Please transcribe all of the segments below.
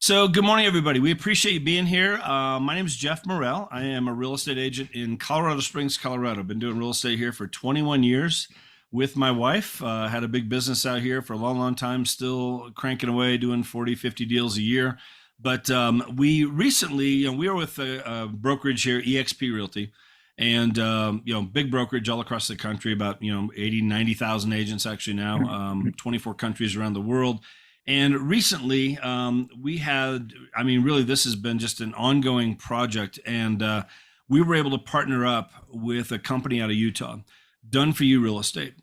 So, good morning, everybody. We appreciate you being here. My name is Jeff Morrell. I am a real estate agent in Colorado Springs, Colorado. Been doing real estate here for 21 years with my wife. Had a big business out here for a long, long time, still cranking away, doing 40, 50 deals a year. But we recently, we were with a brokerage here, eXp Realty, and big brokerage all across the country, about 80, 90,000 agents actually now, 24 countries around the world. And recently, we had, really, this has been just an ongoing project. And we were able to partner up with a company out of Utah, Done For You Real Estate.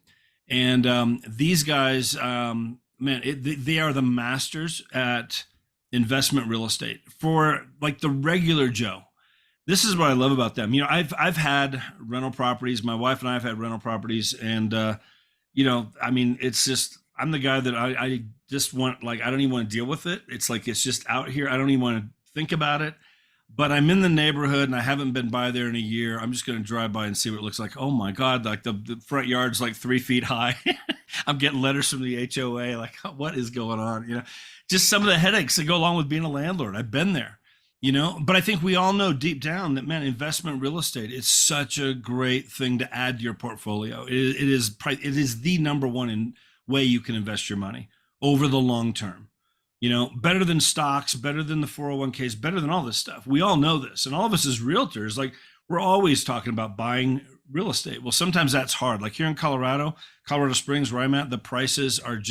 And these guys, they are the masters at investment real estate for like the regular Joe. This is what I love about them. I've had rental properties. My wife and I have had rental properties. And, it's just, I'm the guy that I just want, like, I don't even want to deal with it. It's like, it's just out here. I don't even want to think about it, but I'm in the neighborhood and I haven't been by there in a year. I'm just going to drive by and see what it looks like. Oh my God. Like the front yard's like 3 feet high. I'm getting letters from the HOA. Like, what is going on? Just some of the headaches that go along with being a landlord. I've been there, but I think we all know deep down that, man, investment real estate is such a great thing to add to your portfolio. It is the number one way you can invest your money over the long term. Better than stocks, better than the 401ks, better than all this stuff. We all know this. And all of us as realtors, like, we're always talking about buying real estate. Well, sometimes that's hard. Like here in Colorado Springs, where I'm at, the prices are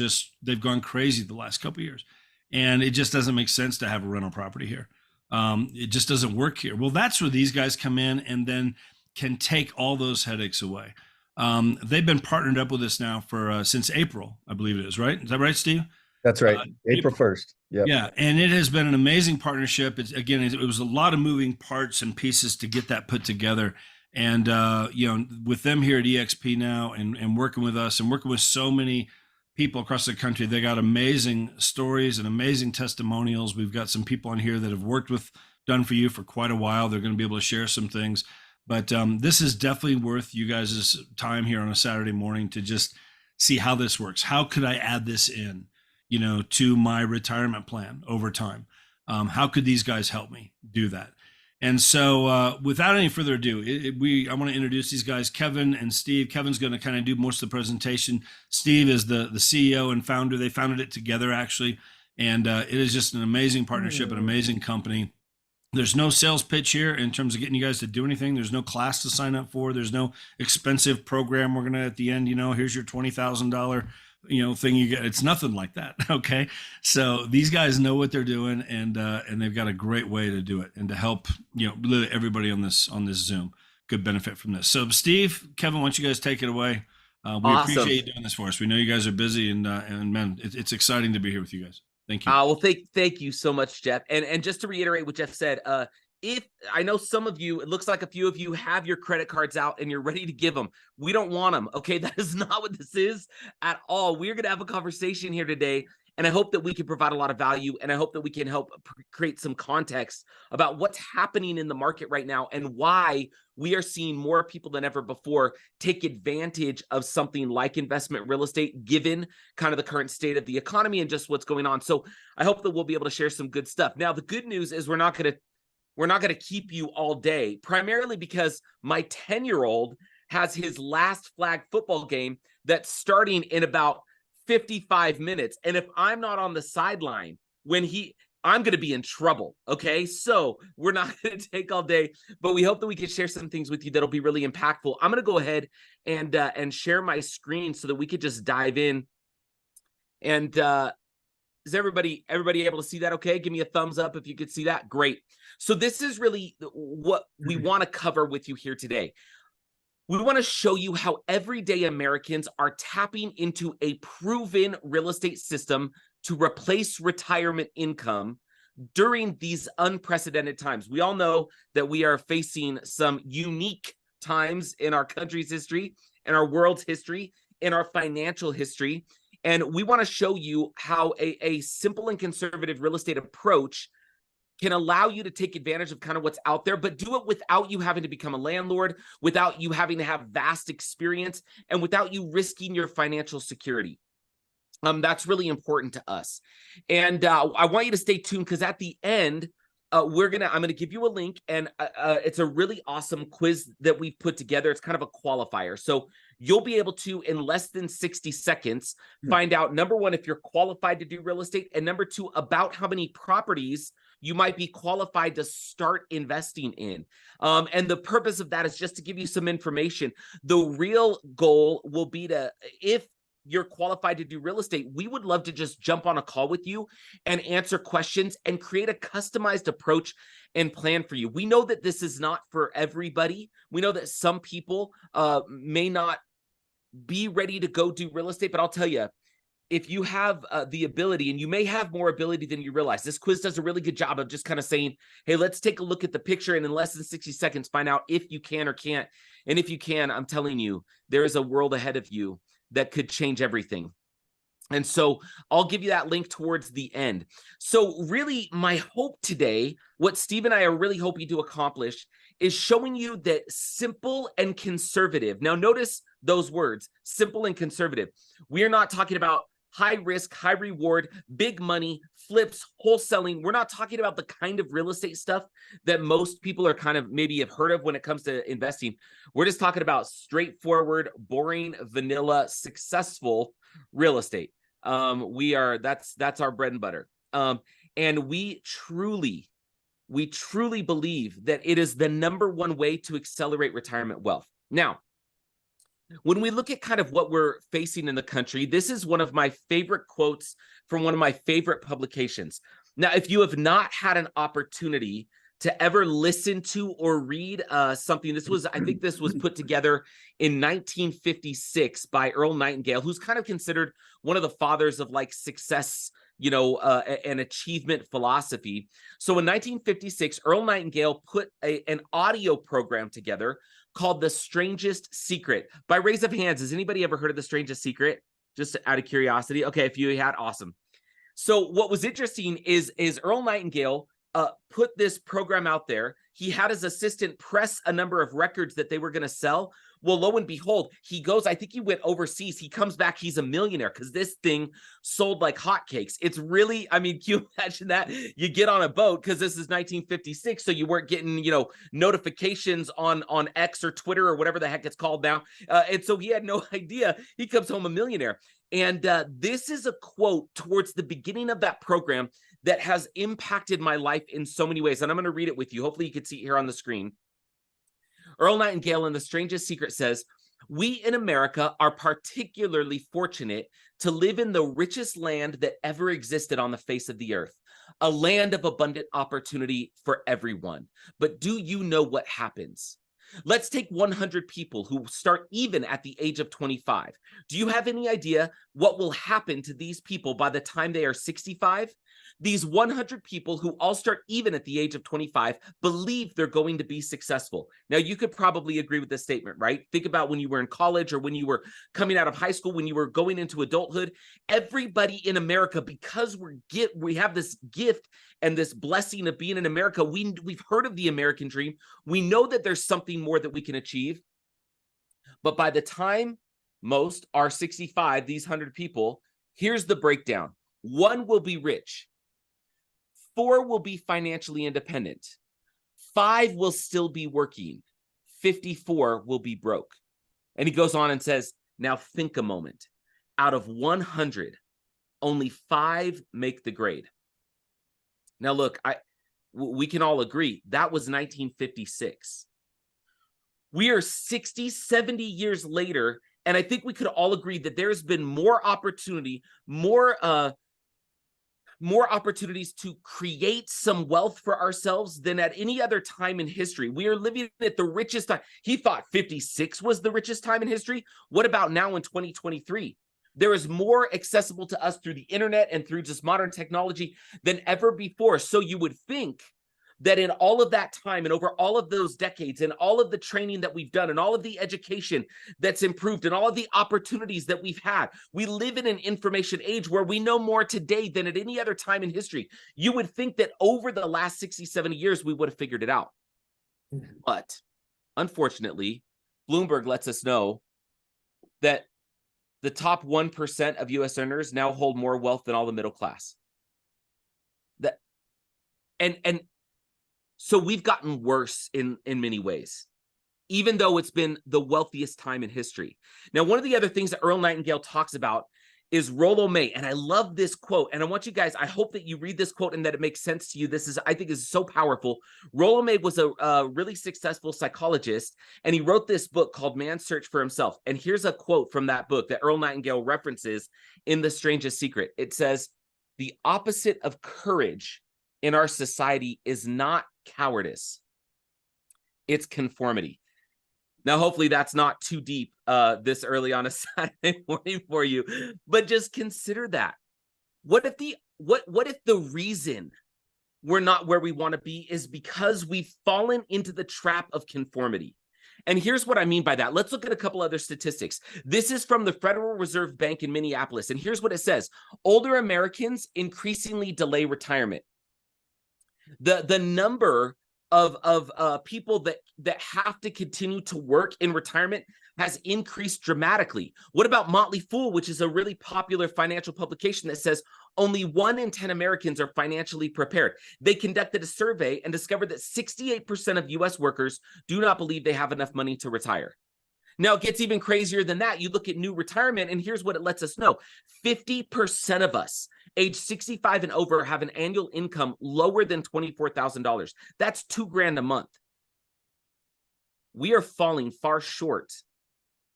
they've gone crazy the last couple of years. And it just doesn't make sense to have a rental property here. It just doesn't work here. Well, that's where these guys come in and then can take all those headaches away. They've been partnered up with us now for since April, I believe it is, right? Is that right, Steve? That's right. April 1st. Yep. Yeah. And it has been an amazing partnership. It was a lot of moving parts and pieces to get that put together. And, with them here at eXp now and working with us and working with so many people across the country, they got amazing stories and amazing testimonials. We've got some people on here that have worked with Done For You for quite a while. They're going to be able to share some things. But this is definitely worth you guys' time here on a Saturday morning to just see how this works. How could I add this in, to my retirement plan over time? How could these guys help me do that? And so without any further ado, I want to introduce these guys, Kevin and Steve. Kevin's going to kind of do most of the presentation. Steve is the CEO and founder. They founded it together, actually. And it is just an amazing partnership, an amazing company. There's no sales pitch here in terms of getting you guys to do anything. There's no class to sign up for. There's no expensive program. We're going to, at the end, here's your $20,000, thing you get. It's nothing like that. Okay. So these guys know what they're doing and they've got a great way to do it and to help, literally everybody on this Zoom could benefit from this. So Steve, Kevin, why don't you guys take it away? We Awesome. appreciate you doing this for us. We know you guys are busy and man, it's exciting to be here with you guys. Thank you. Well, thank you so much, Jeff. And just to reiterate what Jeff said, if I know some of you, it looks like a few of you have your credit cards out and you're ready to give them. We don't want them. Okay. That is not what this is at all. We're going to have a conversation here today. And I hope that we can provide a lot of value. And I hope that we can help create some context about what's happening in the market right now and why we are seeing more people than ever before take advantage of something like investment real estate, given kind of the current state of the economy and just what's going on. So I hope that we'll be able to share some good stuff. Now, the good news is we're not going to keep you all day, primarily because my 10-year-old has his last flag football game that's starting in about 55 minutes. And if I'm not on the sideline I'm going to be in trouble. Okay. So we're not going to take all day, but we hope that we can share some things with you that'll be really impactful. I'm going to go ahead and share my screen so that we could just dive in. And, is everybody able to see that? Okay. Give me a thumbs up if you could see that. Great. So this is really what we want to cover with you here today. We want to show you how everyday Americans are tapping into a proven real estate system to replace retirement income during these unprecedented times. We all know that we are facing some unique times in our country's history, in our world's history, in our financial history. And we want to show you how a simple and conservative real estate approach can allow you to take advantage of kind of what's out there, but do it without you having to become a landlord, without you having to have vast experience, and without you risking your financial security. That's really important to us. And I want you to stay tuned, because at the end, I'm gonna give you a link, and it's a really awesome quiz that we've put together. It's kind of a qualifier. So you'll be able to, in less than 60 seconds, find out, number one, if you're qualified to do real estate, and number two, about how many properties you might be qualified to start investing in. And the purpose of that is just to give you some information. The real goal will be to, if you're qualified to do real estate, we would love to just jump on a call with you and answer questions and create a customized approach and plan for you. We know that this is not for everybody. We know that some people may not be ready to go do real estate, but I'll tell you, if you have the ability, and you may have more ability than you realize, this quiz does a really good job of just kind of saying, hey, let's take a look at the picture, and in less than 60 seconds, find out if you can or can't. And if you can, I'm telling you, there is a world ahead of you that could change everything. And so I'll give you that link towards the end. So really, my hope today, what Steve and I are really hoping to accomplish, is showing you that simple and conservative. Now notice those words, simple and conservative. We are not talking about high risk, high reward, big money, flips, wholesaling. We're not talking about the kind of real estate stuff that most people are kind of maybe have heard of when it comes to investing. We're just talking about straightforward, boring, vanilla, successful real estate. That's our bread and butter. And we truly believe that it is the number one way to accelerate retirement wealth. Now, when we look at kind of what we're facing in the country, this is one of my favorite quotes from one of my favorite publications. Now, if you have not had an opportunity to ever listen to or read something, I think this was put together in 1956 by Earl Nightingale, who's kind of considered one of the fathers of like success, and achievement philosophy. So in 1956, Earl Nightingale put an audio program together called The Strangest Secret. By raise of hands, has anybody ever heard of The Strangest Secret? Just out of curiosity. Okay, if you had, awesome. So what was interesting is Earl Nightingale put this program out there. He had his assistant press a number of records that they were going to sell. Well, lo and behold, he goes, I think he went overseas. He comes back, he's a millionaire, because this thing sold like hotcakes. It's really, I mean, can you imagine that? You get on a boat, because this is 1956, so you weren't getting, notifications on X or Twitter or whatever the heck it's called now. And so he had no idea. He comes home a millionaire. And this is a quote towards the beginning of that program that has impacted my life in so many ways. And I'm going to read it with you. Hopefully you can see it here on the screen. Earl Nightingale in The Strangest Secret says, "We in America are particularly fortunate to live in the richest land that ever existed on the face of the earth, a land of abundant opportunity for everyone. But do you know what happens? Let's take 100 people who start even at the age of 25. Do you have any idea what will happen to these people by the time they are 65? These 100 people who all start even at the age of 25 believe they're going to be successful." Now, you could probably agree with this statement, right? Think about when you were in college, or when you were coming out of high school, when you were going into adulthood. Everybody in America, because we have this gift and this blessing of being in America, we've heard of the American dream. We know that there's something more that we can achieve. But by the time most are 65, these 100 people, here's the breakdown. 1 will be rich. 4 will be financially independent. 5 will still be working. 54 will be broke. And he goes on and says, now think a moment. Out of 100, only 5 make the grade. Now look, we can all agree that was 1956. We are 60, 70 years later, and I think we could all agree that there's been more opportunity, more opportunities to create some wealth for ourselves than at any other time in history. We are living at the richest time. He thought 56 was the richest time in history. What about now in 2023? There is more accessible to us through the internet and through just modern technology than ever before. So you would think that in all of that time and over all of those decades and all of the training that we've done and all of the education that's improved and all of the opportunities that we've had, we live in an information age where we know more today than at any other time in history. You would think that over the last 60, 70 years, we would have figured it out. But unfortunately, Bloomberg lets us know that the top 1% of US earners now hold more wealth than all the middle class. And so we've gotten worse in many ways, even though it's been the wealthiest time in history. Now, one of the other things that Earl Nightingale talks about is Rollo May. And I love this quote. And I want you guys, I hope that you read this quote and that it makes sense to you. This is, I think, is so powerful. Rollo May was a really successful psychologist, and he wrote this book called Man's Search for Himself. And here's a quote from that book that Earl Nightingale references in The Strangest Secret. It says, "The opposite of courage in our society is not cowardice, it's conformity." Now, hopefully that's not too deep this early on a Saturday morning for you, but just consider that. What if the reason we're not where we want to be is because we've fallen into the trap of conformity? And here's what I mean by that. Let's look at a couple other statistics. This is from the Federal Reserve Bank in Minneapolis, and here's what it says. Older Americans increasingly delay retirement. The number of people that have to continue to work in retirement has increased dramatically. What about Motley Fool, which is a really popular financial publication that says only 1 in 10 Americans are financially prepared? They conducted a survey and discovered that 68% of US workers do not believe they have enough money to retire. Now, it gets even crazier than that. You look at new retirement, and here's what it lets us know. 50% of us age 65 and over have an annual income lower than $24,000. That's $2,000 a month. We are falling far short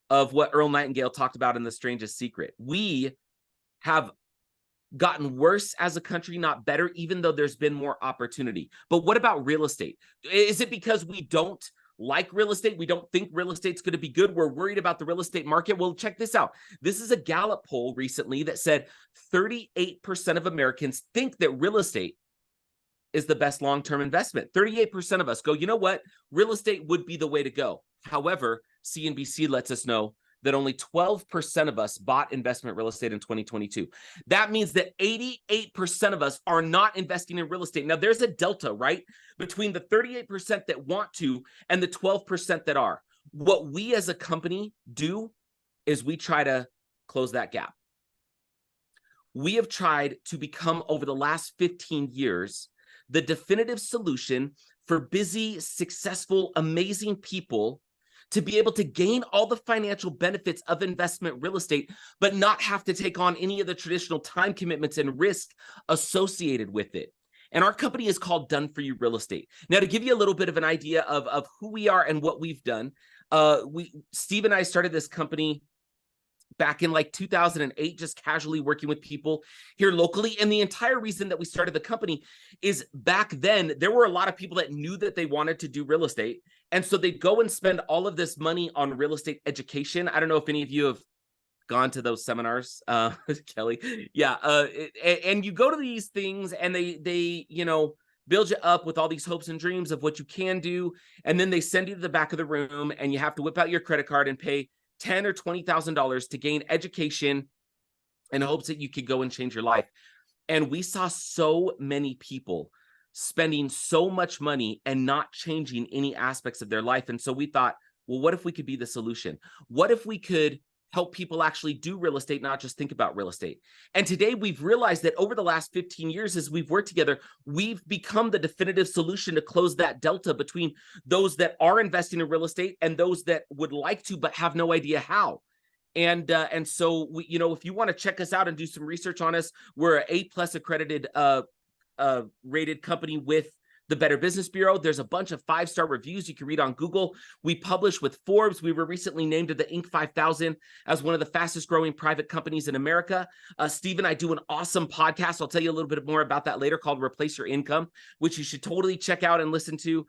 of what Earl Nightingale talked about in The Strangest Secret. We have gotten worse as a country, not better, even though there's been more opportunity. But what about real estate? Is it because we don't like real estate? We don't think real estate's going to be good. We're worried about the real estate market. Well, check this out. This is a Gallup poll recently that said 38% of Americans think that real estate is the best long-term investment. 38% of us go, you know what? Real estate would be the way to go. However, CNBC lets us know that only 12% of us bought investment real estate in 2022. That means that 88% of us are not investing in real estate. Now, there's a delta, right, between the 38% that want to and the 12% that are. What we as a company do is we try to close that gap. We have tried to become, over the last 15 years, the definitive solution for busy, successful, amazing people to be able to gain all the financial benefits of investment real estate, but not have to take on any of the traditional time commitments and risk associated with it. And our company is called Done For You Real Estate. Now, to give you a little bit of an idea of who we are and what we've done, Steve and I started this company back in like 2008, just casually working with people here locally. And the entire reason that we started the company is back then, there were a lot of people that knew that they wanted to do real estate. And so they'd go and spend all of this money on real estate education. I don't know if any of you have gone to those seminars, Kelly. Yeah. And you go to these things and they, you know, build you up with all these hopes and dreams of what you can do. And then they send you to the back of the room and you have to whip out your credit card and pay $10,000 or $20,000 to gain education in hopes that you could go and change your life. And we saw so many people spending so much money and not changing any aspects of their life. And so we thought, well, what if we could be the solution? What if we could help people actually do real estate, not just think about real estate? And today we've realized that over the last 15 years, as we've worked together, we've become the definitive solution to close that delta between those that are investing in real estate and those that would like to, but have no idea how. And so, we, you know, if you want to check us out and do some research on us, we're an A+ accredited rated company with the Better Business Bureau. There's a bunch of 5-star reviews you can read on Google. We publish with Forbes. We were recently named to the Inc. 5000 as one of the fastest growing private companies in America. Steve and I do an awesome podcast. I'll tell you a little bit more about that later, called Replace Your Income, which you should totally check out and listen to,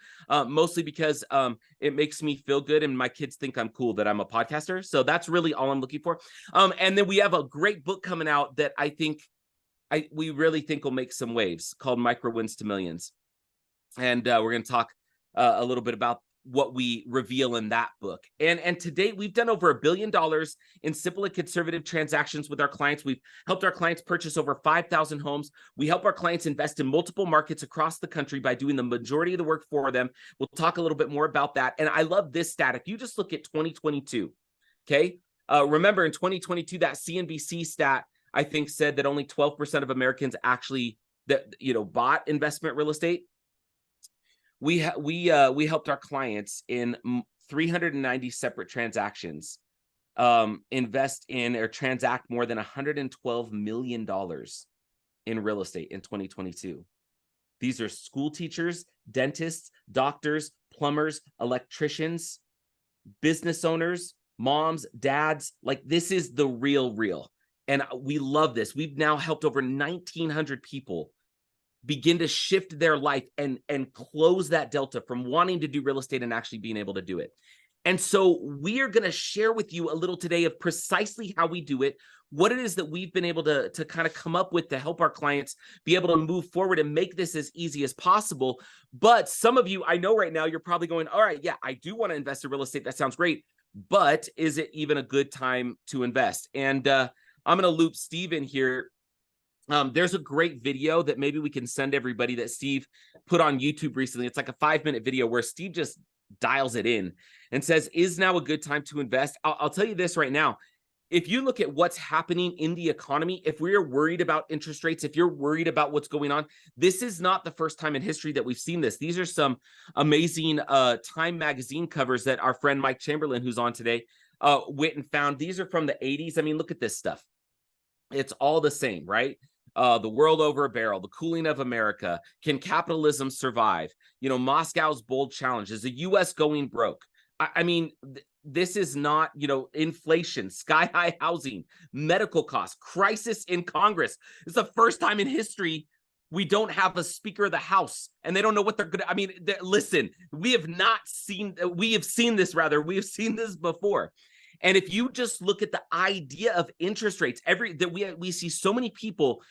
mostly because it makes me feel good and my kids think I'm cool that I'm a podcaster. So that's really all I'm looking for. And then we have a great book coming out that we really think will make some waves, called Micro Wins to Millions. And we're going to talk a little bit about what we reveal in that book. And to date, we've done over $1 billion in simple and conservative transactions with our clients. We've helped our clients purchase over 5,000 homes. We help our clients invest in multiple markets across the country by doing the majority of the work for them. We'll talk a little bit more about that. And I love this stat. If you just look at 2022, okay, Remember in 2022, that CNBC stat, I think, said that only 12% of Americans actually bought investment real estate. We helped our clients in 390 separate transactions invest in or transact more than $112 million in real estate in 2022. These are school teachers, dentists, doctors, plumbers, electricians, business owners, moms, dads. Like, this is the real. And we love this. We've now helped over 1,900 people begin to shift their life and close that delta from wanting to do real estate and actually being able to do it. And so we are going to share with you a little today of precisely how we do it, what it is that we've been able to kind of come up with to help our clients be able to move forward and make this as easy as possible. But some of you, I know right now, you're probably going, all right, yeah, I do want to invest in real estate. That sounds great. But is it even a good time to invest? And I'm going to loop Steve in here. There's a great video that maybe we can send everybody that Steve put on YouTube recently. It's like a 5-minute video where Steve just dials it in and says, is now a good time to invest? I'll tell you this right now. If you look at what's happening in the economy, if we are worried about interest rates, if you're worried about what's going on, this is not the first time in history that we've seen this. These are some amazing Time magazine covers that our friend Mike Chamberlain, who's on today, went and found. These are from the 80s. I mean, look at this stuff. It's all the same, right? The world over a barrel, the cooling of America, can capitalism survive? Moscow's bold challenge, is the U.S. going broke? I mean, this is not, inflation, sky high housing, medical costs, crisis in Congress. It's the first time in history we don't have a Speaker of the House and they don't know what they're going to. I mean, listen, we have seen this before. And if you just look at the idea of interest rates, we see so many people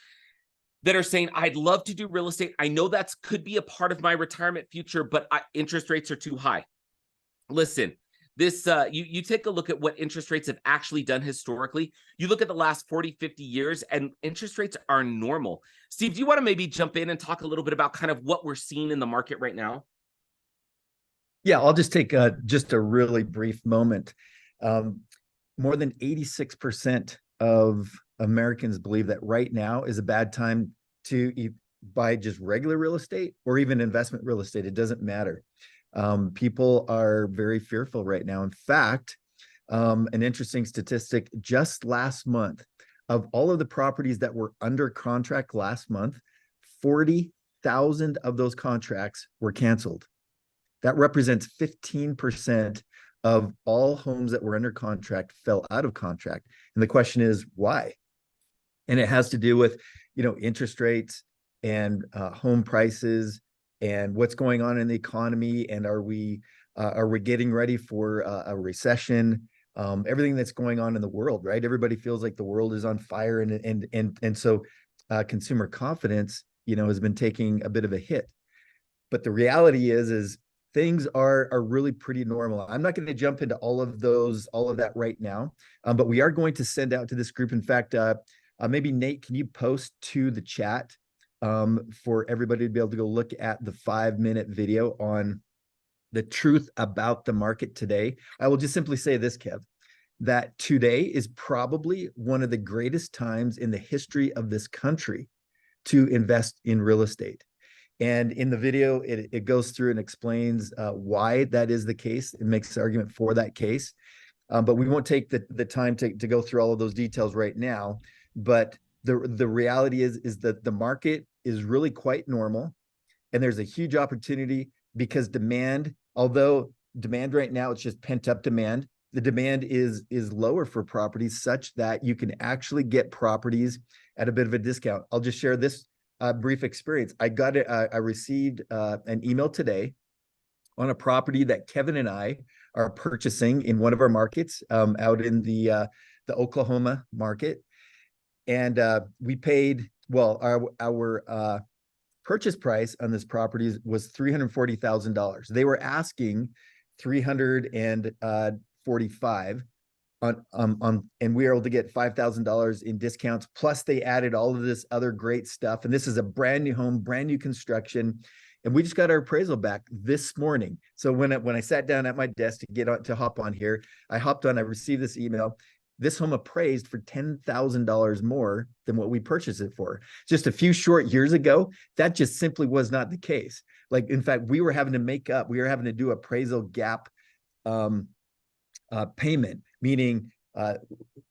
that are saying, I'd love to do real estate. I know that could be a part of my retirement future, but interest rates are too high. Listen, this you take a look at what interest rates have actually done historically. You look at the last 40, 50 years, and interest rates are normal. Steve, do you want to maybe jump in and talk a little bit about kind of what we're seeing in the market right now? Yeah, I'll just take just a really brief moment. More than 86% of Americans believe that right now is a bad time to buy just regular real estate or even investment real estate. It doesn't matter. People are very fearful right now. In fact, an interesting statistic, just last month, of all of the properties that were under contract last month, 40,000 of those contracts were canceled. That represents 15% of all homes that were under contract fell out of contract. And the question is, why? And it has to do with, interest rates and home prices and what's going on in the economy. And are we getting ready for a recession? Everything that's going on in the world, right? Everybody feels like the world is on fire. And so consumer confidence, has been taking a bit of a hit. But the reality is things are really pretty normal. I'm not going to jump into all of that right now, but we are going to send out to this group. In fact, maybe Nate, can you post to the chat for everybody to be able to go look at the 5-minute video on the truth about the market today? I will just simply say this, Kev, that today is probably one of the greatest times in the history of this country to invest in real estate. And in the video, it goes through and explains why that is the case. It makes the argument for that case. But we won't take the time to go through all of those details right now. But the reality is that the market is really quite normal. And there's a huge opportunity because although demand right now, it's just pent up demand, the demand is lower for properties such that you can actually get properties at a bit of a discount. I'll just share this brief experience. I received an email today on a property that Kevin and I are purchasing in one of our markets out in the Oklahoma market. And we paid, our purchase price on this property was $340,000. They were asking $345,000 and we were able to get $5,000 in discounts. Plus they added all of this other great stuff. And this is a brand new home, brand new construction. And we just got our appraisal back this morning. So when I sat down at my desk to hop on here, I received this email this home appraised for $10,000 more than what we purchased it for. Just a few short years ago, that just simply was not the case. Like, in fact, we were having to do appraisal gap payment, meaning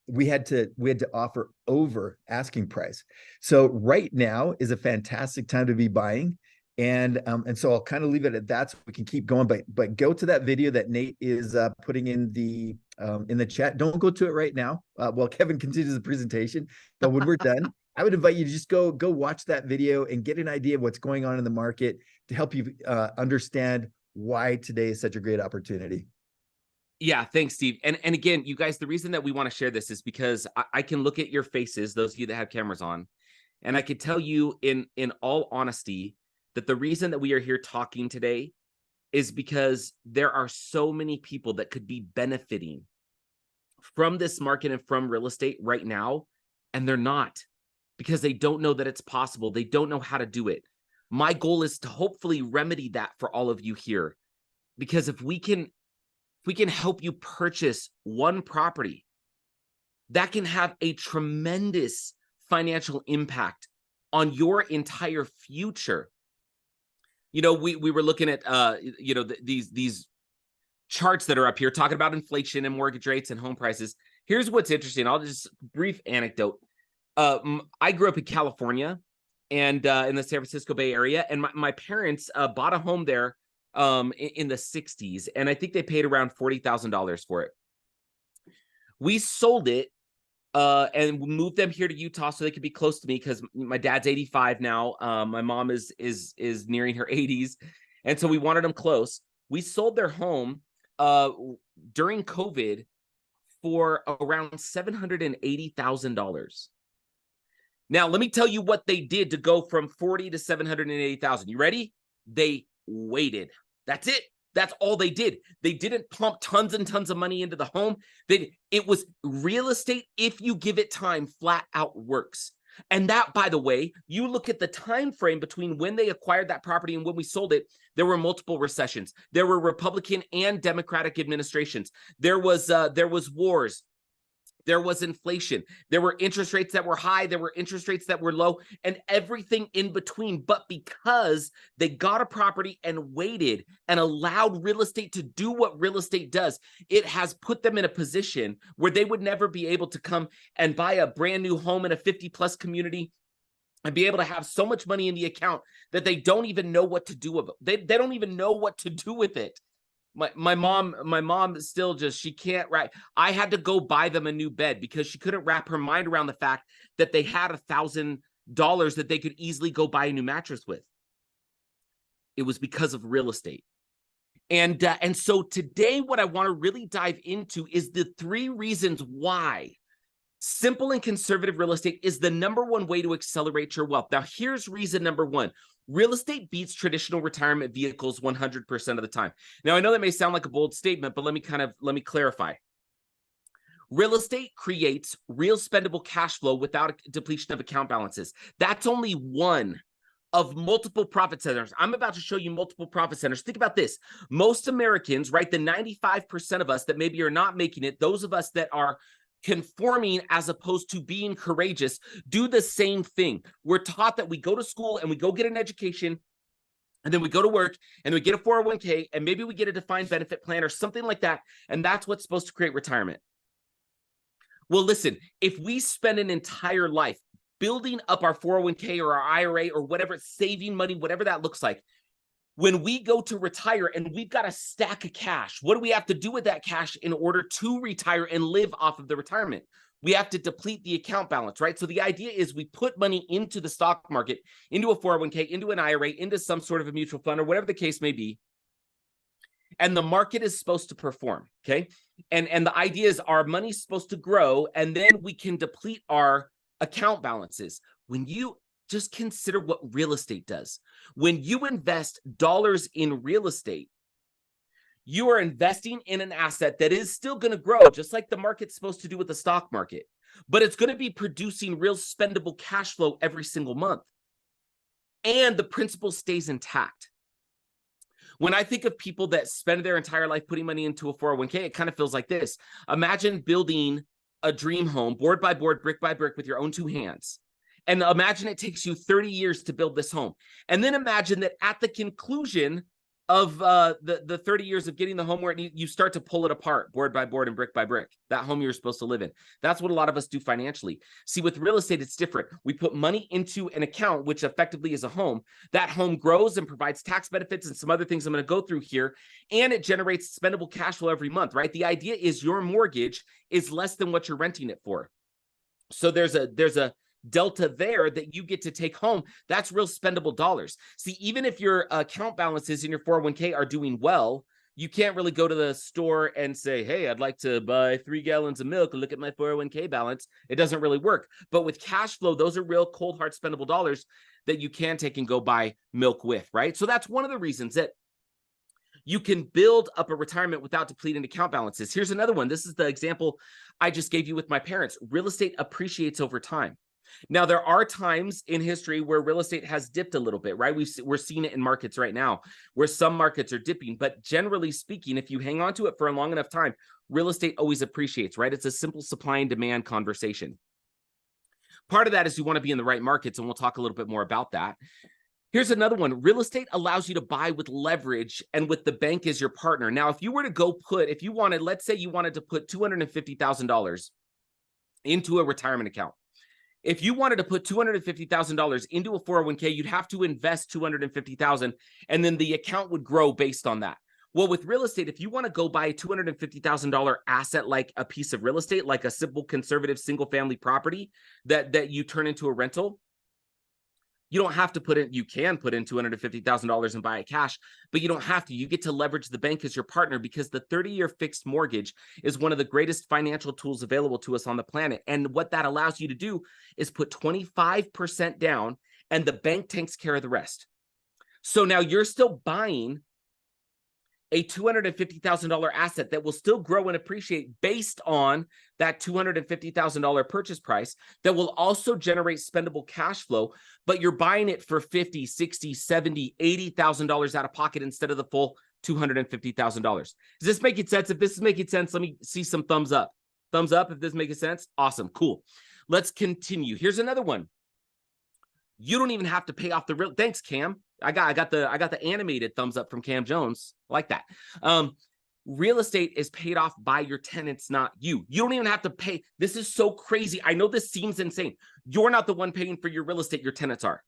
we had to offer over asking price. So right now is a fantastic time to be buying. And so I'll kind of leave it at that so we can keep going. But go to that video that Nate is putting in the chat. Don't go to it right now while Kevin continues the presentation. But when we're done, I would invite you to just go watch that video and get an idea of what's going on in the market to help you understand why today is such a great opportunity. Yeah, thanks, Steve. And again, you guys, the reason that we want to share this is because I can look at your faces, those of you that have cameras on, and I can tell you in all honesty that the reason that we are here talking today is because there are so many people that could be benefiting from this market and from real estate right now, and they're not, because they don't know that it's possible. They don't know how to do it. My goal is to hopefully remedy that for all of you here, because if we can help you purchase one property, that can have a tremendous financial impact on your entire future. You know, we were looking at these charts that are up here talking about inflation and mortgage rates and home prices. Here's what's interesting. I'll just brief anecdote. I grew up in California and in the San Francisco Bay Area, and my parents bought a home there in the 60s, and I think they paid around $40,000 for it. We sold it and moved them here to Utah so they could be close to me, because my dad's 85 now. My mom is nearing her 80s, and so we wanted them close. We sold their home during COVID for around $780,000. Now, let me tell you what they did to go from 40 to 780,000. You ready? They waited. That's it. That's all they did. They didn't plump tons and tons of money into the home. It was real estate. If you give it time, flat out works. And that, by the way, you look at the time frame between when they acquired that property and when we sold it, there were multiple recessions. There were Republican and Democratic administrations. There was wars. There was inflation. There were interest rates that were high. There were interest rates that were low, and everything in between. But because they got a property and waited and allowed real estate to do what real estate does, it has put them in a position where they would never be able to come and buy a brand new home in a 50+ community and be able to have so much money in the account that they don't even know what to do with it. They don't even know what to do with it. My mom still just, she can't write. I had to go buy them a new bed because she couldn't wrap her mind around the fact that they had $1,000 that they could easily go buy a new mattress with. It was because of real estate. And so today what I want to really dive into is the 3 reasons why simple and conservative real estate is the #1 way to accelerate your wealth. Now, here's reason number 1. Real estate beats traditional retirement vehicles 100% of the time. Now, I know that may sound like a bold statement, but let me clarify. Real estate creates real spendable cash flow without a depletion of account balances. That's only one of multiple profit centers. I'm about to show you multiple profit centers. Think about this. Most Americans, right, the 95% of us that maybe are not making it, those of us that are conforming as opposed to being courageous, do the same thing. We're taught that we go to school and we go get an education, and then we go to work and we get a 401k, and maybe we get a defined benefit plan or something like that, and that's what's supposed to create retirement. Well, listen, if we spend an entire life building up our 401k or our IRA or whatever, saving money, whatever that looks like, when we go to retire and we've got a stack of cash, what do we have to do with that cash in order to retire and live off of the retirement? We have to deplete the account balance, right? So the idea is we put money into the stock market, into a 401k, into an IRA, into some sort of a mutual fund or whatever the case may be. And the market is supposed to perform, okay? And the idea is our money's supposed to grow, and then we can deplete our account balances. When you just consider what real estate does. When you invest dollars in real estate, you are investing in an asset that is still going to grow, just like the market's supposed to do with the stock market. But it's going to be producing real spendable cash flow every single month. And the principal stays intact. When I think of people that spend their entire life putting money into a 401k, it kind of feels like this. Imagine building a dream home, board by board, brick by brick, with your own two hands. And imagine it takes you 30 years to build this home. And then imagine that at the conclusion of the 30 years of getting the home, where you start to pull it apart board by board and brick by brick, that home you're supposed to live in. That's what a lot of us do financially. See, with real estate, it's different. We put money into an account, which effectively is a home. That home grows and provides tax benefits and some other things I'm going to go through here. And it generates spendable cash flow every month, right? The idea is your mortgage is less than what you're renting it for. So there's a delta there that you get to take home. That's real spendable dollars. See, even if your account balances in your 401k are doing well, you can't really go to the store and say, hey, I'd like to buy 3 gallons of milk and look at my 401k balance. It doesn't really work. But with cash flow, those are real cold, hard spendable dollars that you can take and go buy milk with, right? So that's one of the reasons that you can build up a retirement without depleting account balances. Here's another one. This is the example I just gave you with my parents. Real estate appreciates over time. Now, there are times in history where real estate has dipped a little bit, right? We're seeing it in markets right now where some markets are dipping. But generally speaking, if you hang on to it for a long enough time, real estate always appreciates, right? It's a simple supply and demand conversation. Part of that is you want to be in the right markets, and we'll talk a little bit more about that. Here's another one. Real estate allows you to buy with leverage and with the bank as your partner. Now, if you were to go if you wanted, let's say you wanted to put $250,000 into a retirement account. If you wanted to put $250,000 into a 401k, you'd have to invest $250,000, and then the account would grow based on that. Well, with real estate, if you want to go buy a $250,000 asset, like a piece of real estate, like a simple conservative single family property that you turn into a rental, you don't have to put in, you can put in $250,000 and buy it cash, but you don't have to. You get to leverage the bank as your partner, because the 30-year fixed mortgage is one of the greatest financial tools available to us on the planet. And what that allows you to do is put 25% down, and the bank takes care of the rest. So now you're still buying a $250,000 asset that will still grow and appreciate based on that $250,000 purchase price, that will also generate spendable cash flow, but you're buying it for $50,000, $60,000, $70,000, $80,000 out of pocket instead of the full $250,000. Does this make sense? If this is making sense, let me see some thumbs up. Thumbs up if this is making sense. Awesome, cool. Let's continue. Here's another one. You don't even have to pay off the real. Thanks, Cam. I got the animated thumbs up from Cam Jones. I like that. Real estate is paid off by your tenants, not you. You don't even have to pay. This is so crazy. I know this seems insane. You're not the one paying for your real estate. Your tenants are.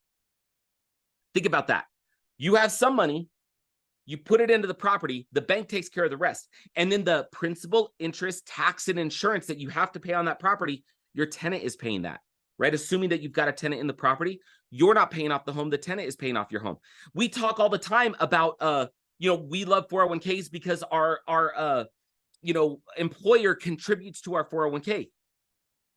Think about that. You have some money. You put it into the property. The bank takes care of the rest. And then the principal, interest, tax, and insurance that you have to pay on that property, your tenant is paying that. Right? Assuming that you've got a tenant in the property, you're not paying off the home. The tenant is paying off your home. We talk all the time about, we love 401ks because our employer contributes to our 401k.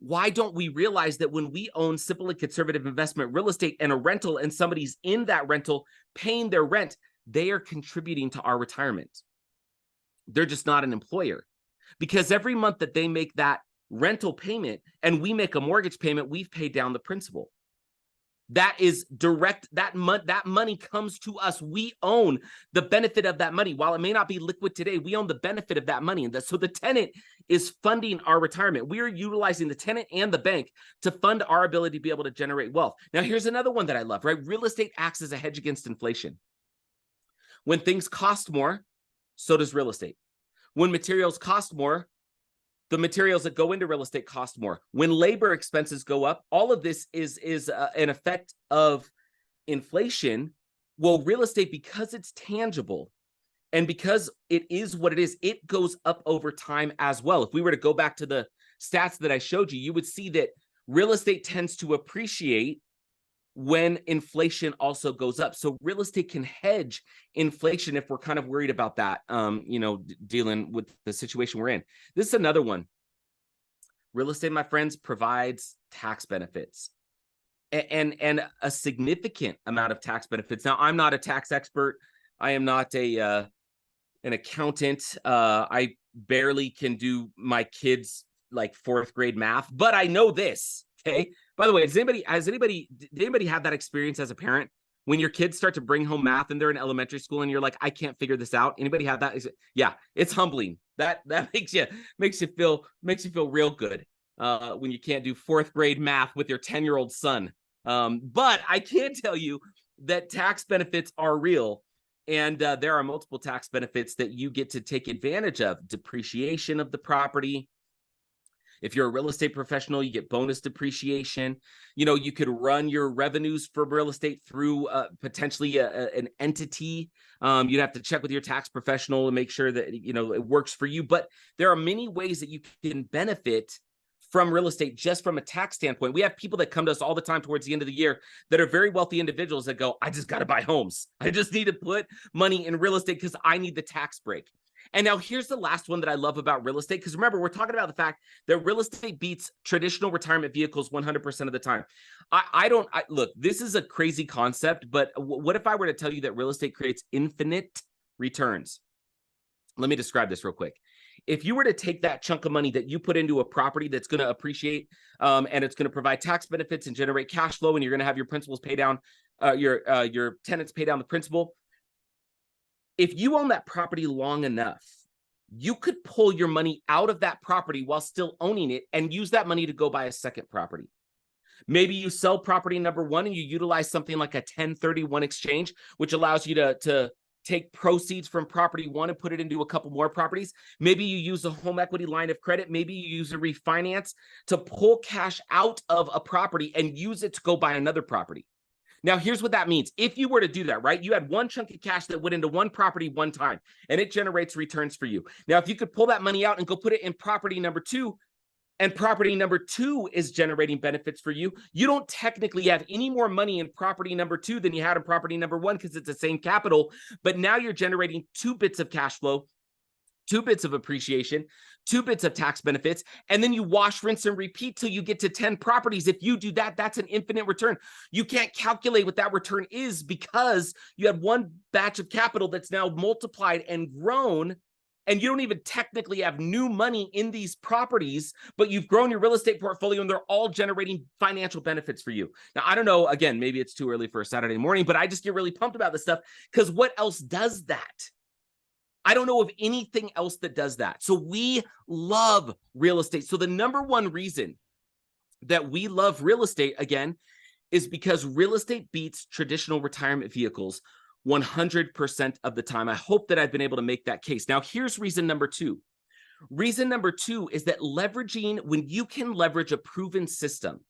Why don't we realize that when we own simple and conservative investment real estate and a rental, and somebody's in that rental paying their rent, they are contributing to our retirement. They're just not an employer, because every month that they make that rental payment and we make a mortgage payment, we've paid down the principal. That is direct. That money comes to us. We own the benefit of that money. While it may not be liquid today, we own the benefit of that money. And so the tenant is funding our retirement. We are utilizing the tenant and the bank to fund our ability to be able to generate wealth. Now, here's another one that I love, right? Real estate acts as a hedge against inflation. When things cost more, so does real estate. When materials cost more, the materials that go into real estate cost more. When labor expenses go up, all of this is an effect of inflation. Well, real estate, because it's tangible and because it is what it is, it goes up over time as well. If we were to go back to the stats that I showed you, you would see that real estate tends to appreciate when inflation also goes up. So real estate can hedge inflation if we're kind of worried about that, dealing with the situation we're in. This is another one. Real estate, my friends, provides tax benefits and a significant amount of tax benefits. Now, I'm not a tax expert. I am not an accountant. I barely can do my kids' like 4th grade math, but I know this. Okay. By the way, did anybody have that experience as a parent when your kids start to bring home math and they're in elementary school and you're like, I can't figure this out? Anybody have that? Yeah, it's humbling. That makes you feel real good. when you can't do 4th grade math with your 10-year-old son. But I can tell you that tax benefits are real. And there are multiple tax benefits that you get to take advantage of. Depreciation of the property. If you're a real estate professional, you get bonus depreciation. You know, you could run your revenues for real estate through potentially an entity. You'd have to check with your tax professional and make sure that, you know, it works for you. But there are many ways that you can benefit from real estate just from a tax standpoint. We have people that come to us all the time towards the end of the year that are very wealthy individuals that go, I just got to buy homes. I just need to put money in real estate because I need the tax break. And now here's the last one that I love about real estate, because remember, we're talking about the fact that real estate beats traditional retirement vehicles 100% of the time. Look, this is a crazy concept, but what if I were to tell you that real estate creates infinite returns? Let me describe this real quick. If you were to take that chunk of money that you put into a property that's going to appreciate and it's going to provide tax benefits and generate cash flow, and you're going to have your principals pay down, your tenants pay down the principal. If you own that property long enough, you could pull your money out of that property while still owning it and use that money to go buy a second property. Maybe you sell property number one and you utilize something like a 1031 exchange, which allows you to take proceeds from property one and put it into a couple more properties. Maybe you use a home equity line of credit. Maybe you use a refinance to pull cash out of a property and use it to go buy another property. Now, here's what that means. If you were to do that, right, you had one chunk of cash that went into one property one time, and it generates returns for you. Now, if you could pull that money out and go put it in property number two, and property number two is generating benefits for you, you don't technically have any more money in property number two than you had in property number one because it's the same capital, but now you're generating 2 bits of cash flow, 2 bits of appreciation, 2 bits of tax benefits, and then you wash, rinse, and repeat till you get to 10 properties. If you do that, that's an infinite return. You can't calculate what that return is because you had one batch of capital that's now multiplied and grown, and you don't even technically have new money in these properties, but you've grown your real estate portfolio and they're all generating financial benefits for you. Now, I don't know, again, maybe it's too early for a Saturday morning, but I just get really pumped about this stuff because what else does that? I don't know of anything else that does that. So we love real estate. So the number one reason that we love real estate, again, is because real estate beats traditional retirement vehicles 100% of the time. I hope that I've been able to make that case. Now, here's reason number two. Reason number two is that when you can leverage a proven system,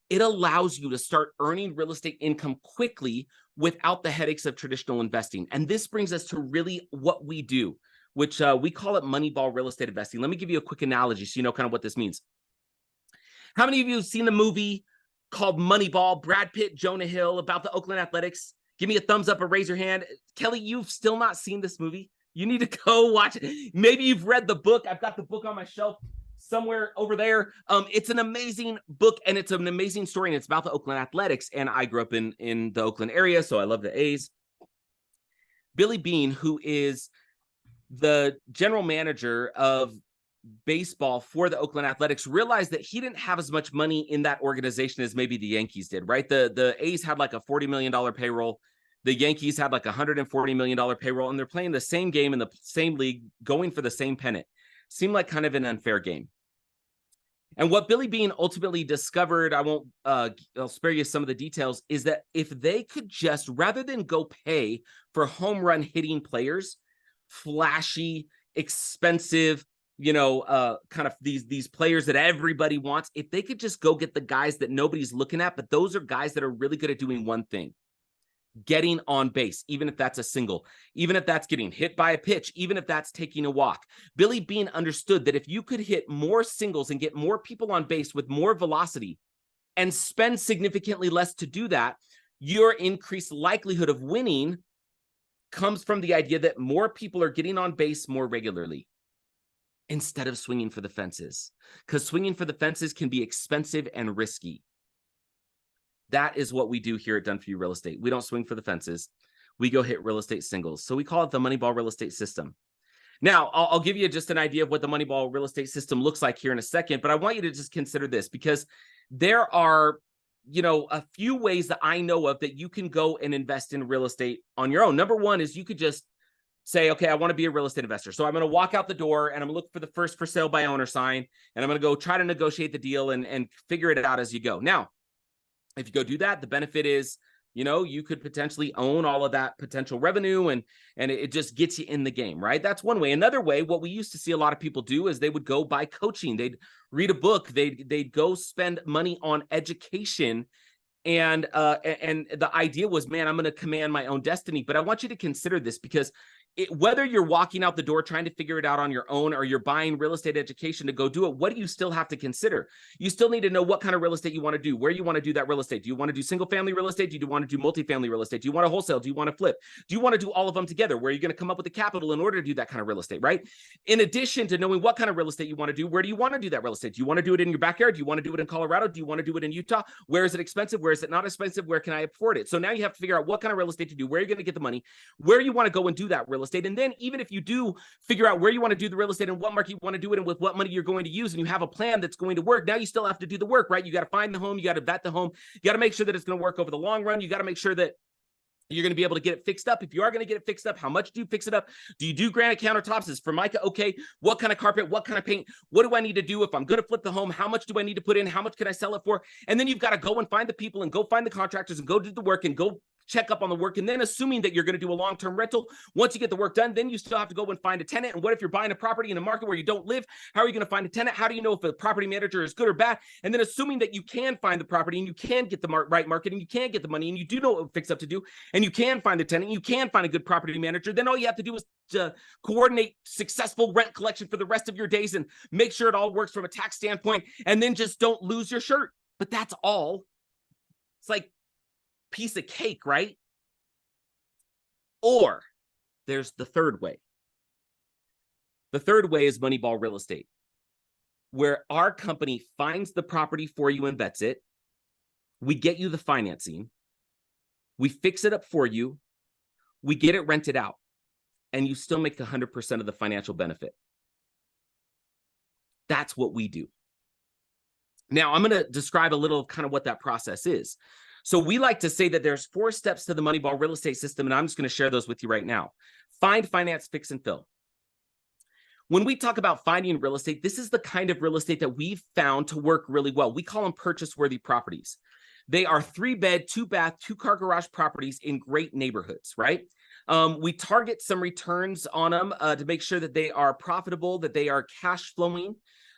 it allows you to start earning real estate income quickly without the headaches of traditional investing. And this brings us to really what we do, which we call it Moneyball real estate investing. Let me give you a quick analogy so you know kind of what this means. How many of you have seen the movie called Moneyball, Brad Pitt, Jonah Hill, about the Oakland Athletics? Give me a thumbs up or raise your hand. Kelly, you've still not seen this movie? You need to go watch it. Maybe you've read the book. I've got the book on my shelf somewhere over there. It's an amazing book and it's an amazing story, and it's about the Oakland Athletics. And I grew up in the Oakland area, so I love the A's. Billy Beane, who is the general manager of baseball for the Oakland Athletics, realized that he didn't have as much money in that organization as maybe the Yankees did, right? The A's had like a $40 million payroll. The Yankees had like a $140 million payroll, and they're playing the same game in the same league, going for the same pennant. Seemed like kind of an unfair game. And what Billy Beane ultimately discovered, I'll spare you some of the details, is that if they could just, rather than go pay for home run hitting players, flashy, expensive, kind of these players that everybody wants, if they could just go get the guys that nobody's looking at, but those are guys that are really good at doing one thing: getting on base, even if that's a single, even if that's getting hit by a pitch, even if that's taking a walk. Billy Beane understood that if you could hit more singles and get more people on base with more velocity and spend significantly less to do that, your increased likelihood of winning comes from the idea that more people are getting on base more regularly instead of swinging for the fences, because swinging for the fences can be expensive and risky. That is what we do here at Done For You Real Estate. We don't swing for the fences. We go hit real estate singles. So we call it the Moneyball real estate system. Now, I'll give you just an idea of what the Moneyball real estate system looks like here in a second, but I want you to just consider this, because there are, a few ways that I know of that you can go and invest in real estate on your own. Number one is you could just say, okay, I want to be a real estate investor. So I'm going to walk out the door and I'm going to look for the first for sale by owner sign. And I'm going to go try to negotiate the deal and figure it out as you go. Now, if you go do that, the benefit is, you could potentially own all of that potential revenue and it just gets you in the game, right? That's one way. Another way, what we used to see a lot of people do is they would go buy coaching. They'd read a book. They'd go spend money on education. And the idea was, man, I'm going to command my own destiny. But I want you to consider this, because whether you're walking out the door trying to figure it out on your own or you're buying real estate education to go do it, what do you still have to consider? You still need to know what kind of real estate you want to do, where you want to do that real estate. Do you want to do single family real estate? Do you want to do multifamily real estate? Do you want to wholesale? Do you want to flip? Do you want to do all of them together? Where are you going to come up with the capital in order to do that kind of real estate, right? In addition to knowing what kind of real estate you want to do, where do you want to do that real estate? Do you want to do it in your backyard? Do you want to do it in Colorado? Do you want to do it in Utah? Where is it expensive? Where is it not expensive? Where can I afford it? So now you have to figure out what kind of real estate to do, where you're going to get the money, where you want to go and do that real estate. And then even if you do figure out where you want to do the real estate and what market you want to do it and with what money you're going to use, and you have a plan that's going to work, now you still have to do the work, right? You got to find the home, you got to vet the home, you got to make sure that it's going to work over the long run. You got to make sure that you're going to be able to get it fixed up. If you are going to get it fixed up, how much do you fix it up? Do you do granite countertops? Is Formica okay? What kind of carpet? What kind of paint? What do I need to do if I'm going to flip the home? How much do I need to put in? How much can I sell it for? And then you've got to go and find the people and go find the contractors and go do the work and go check up on the work. And then assuming that you're going to do a long-term rental, once you get the work done, then you still have to go and find a tenant. And what if you're buying a property in a market where you don't live? How are you going to find a tenant? How do you know if a property manager is good or bad? And then assuming that you can find the property and you can get the right market and you can get the money and you do know what fix up to do and you can find a tenant, you can find a good property manager, then all you have to do is coordinate successful rent collection for the rest of your days and make sure it all works from a tax standpoint, and then just don't lose your shirt. But that's all. It's like piece of cake, right? Or there's the third way. The third way is Moneyball Real Estate, where our company finds the property for you and vets it. We get you the financing. We fix it up for you. We get it rented out, and you still make 100% of the financial benefit. That's what we do. Now, I'm going to describe a little of kind of what that process is. So we like to say that there's 4 steps to the Moneyball real estate system, and I'm just going to share those with you right now. Find, finance, fix, and fill. When we talk about finding real estate, this is the kind of real estate that we've found to work really well. We call them purchase-worthy properties. They are 3-bed, 2-bath, 2-car garage properties in great neighborhoods, right? We target some returns on them to make sure that they are profitable, that they are cash flowing.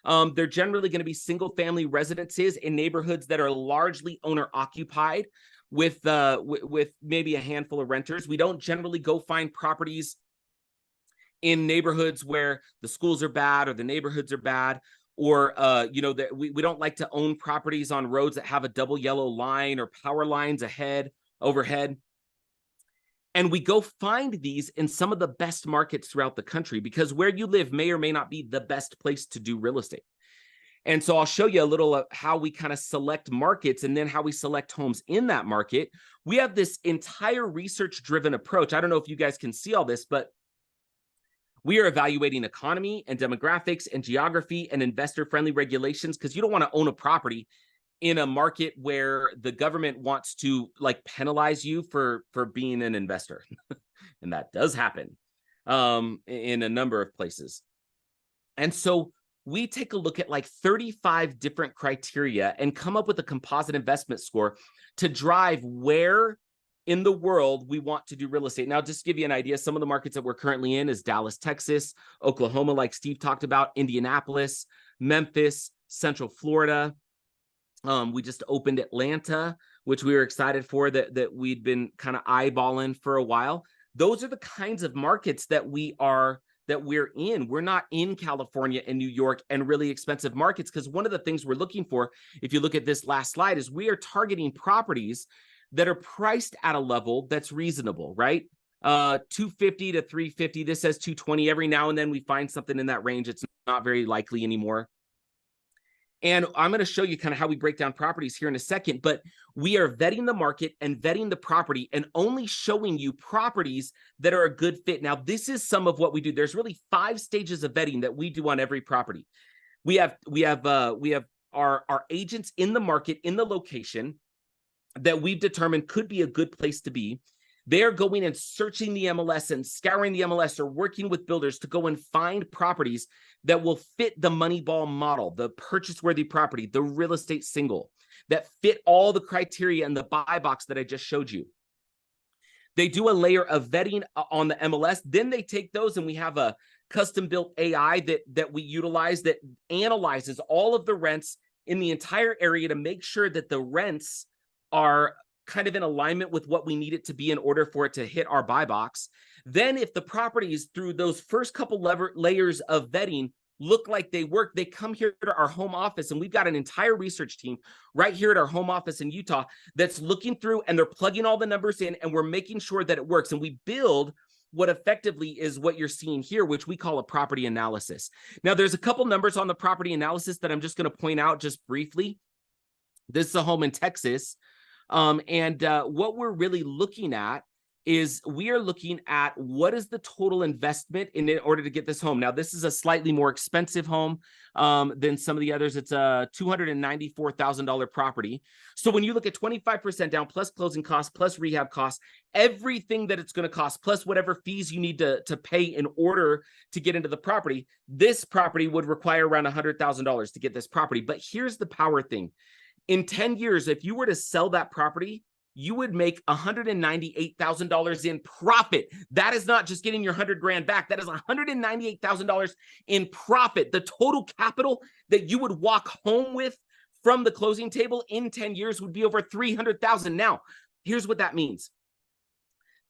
They're generally going to be single-family residences in neighborhoods that are largely owner-occupied with maybe a handful of renters. We don't generally go find properties in neighborhoods where the schools are bad or the neighborhoods are bad, or we don't like to own properties on roads that have a double yellow line or power lines overhead. And we go find these in some of the best markets throughout the country, because where you live may or may not be the best place to do real estate. And so I'll show you a little of how we kind of select markets and then how we select homes in that market. We have this entire research-driven approach. I don't know if you guys can see all this, but we are evaluating economy and demographics and geography and investor-friendly regulations, because you don't want to own a property in a market where the government wants to penalize you for being an investor. And that does happen in a number of places. And so we take a look at 35 different criteria and come up with a composite investment score to drive where in the world we want to do real estate. Now, just to give you an idea, some of the markets that we're currently in is Dallas, Texas, Oklahoma, like Steve talked about, Indianapolis, Memphis, Central Florida. We just opened Atlanta, which we were excited for, that we'd been kind of eyeballing for a while. Those are the kinds of markets that we're in. We're not in California and New York and really expensive markets, because one of the things we're looking for, if you look at this last slide, is we are targeting properties that are priced at a level that's reasonable, right? 250 to 350. This says 220. Every now and then we find something in that range. It's not very likely anymore. And I'm going to show you kind of how we break down properties here in a second, but we are vetting the market and vetting the property and only showing you properties that are a good fit. Now, this is some of what we do. There's really 5 stages of vetting that we do on every property. We have our agents in the market, in the location that we've determined could be a good place to be. They are going and searching the MLS and scouring the MLS or working with builders to go and find properties that will fit the Moneyball model, the purchase-worthy property, the real estate single, that fit all the criteria in the buy box that I just showed you. They do a layer of vetting on the MLS. Then they take those, and we have a custom-built AI that we utilize that analyzes all of the rents in the entire area to make sure that the rents are kind of in alignment with what we need it to be in order for it to hit our buy box. Then if the properties through those first couple layers of vetting look like they work, they come here to our home office, and we've got an entire research team right here at our home office in Utah that's looking through, and they're plugging all the numbers in, and we're making sure that it works. And we build what effectively is what you're seeing here, which we call a property analysis. Now, there's a couple numbers on the property analysis that I'm just going to point out just briefly. This is a home in Texas. What we're really looking at is we are looking at what is the total investment in order to get this home. Now, this is a slightly more expensive home than some of the others. It's a $294,000 property. So when you look at 25% down plus closing costs, plus rehab costs, everything that it's going to cost, plus whatever fees you need to pay in order to get into the property, this property would require around $100,000 to get this property. But here's the power thing. In 10 years, if you were to sell that property, you would make $198,000 in profit. That is not just getting your 100 grand back. That is $198,000 in profit. The total capital that you would walk home with from the closing table in 10 years would be over $300,000. Now, here's what that means.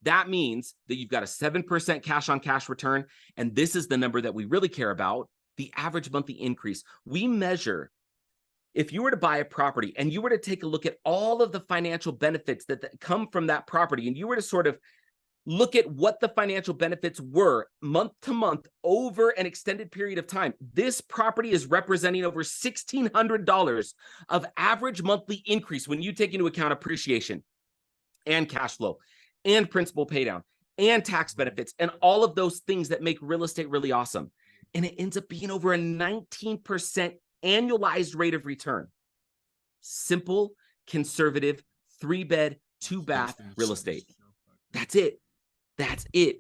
That means that you've got a 7% cash on cash return. And this is the number that we really care about, the average monthly increase. We measure, if you were to buy a property and you were to take a look at all of the financial benefits that come from that property, and you were to sort of look at what the financial benefits were month to month over an extended period of time, this property is representing over $1,600 of average monthly increase when you take into account appreciation and cash flow and principal paydown and tax benefits and all of those things that make real estate really awesome. And it ends up being over a 19% annualized rate of return. Simple, conservative, 3-bed, 2-bath real estate. That's it. That's it.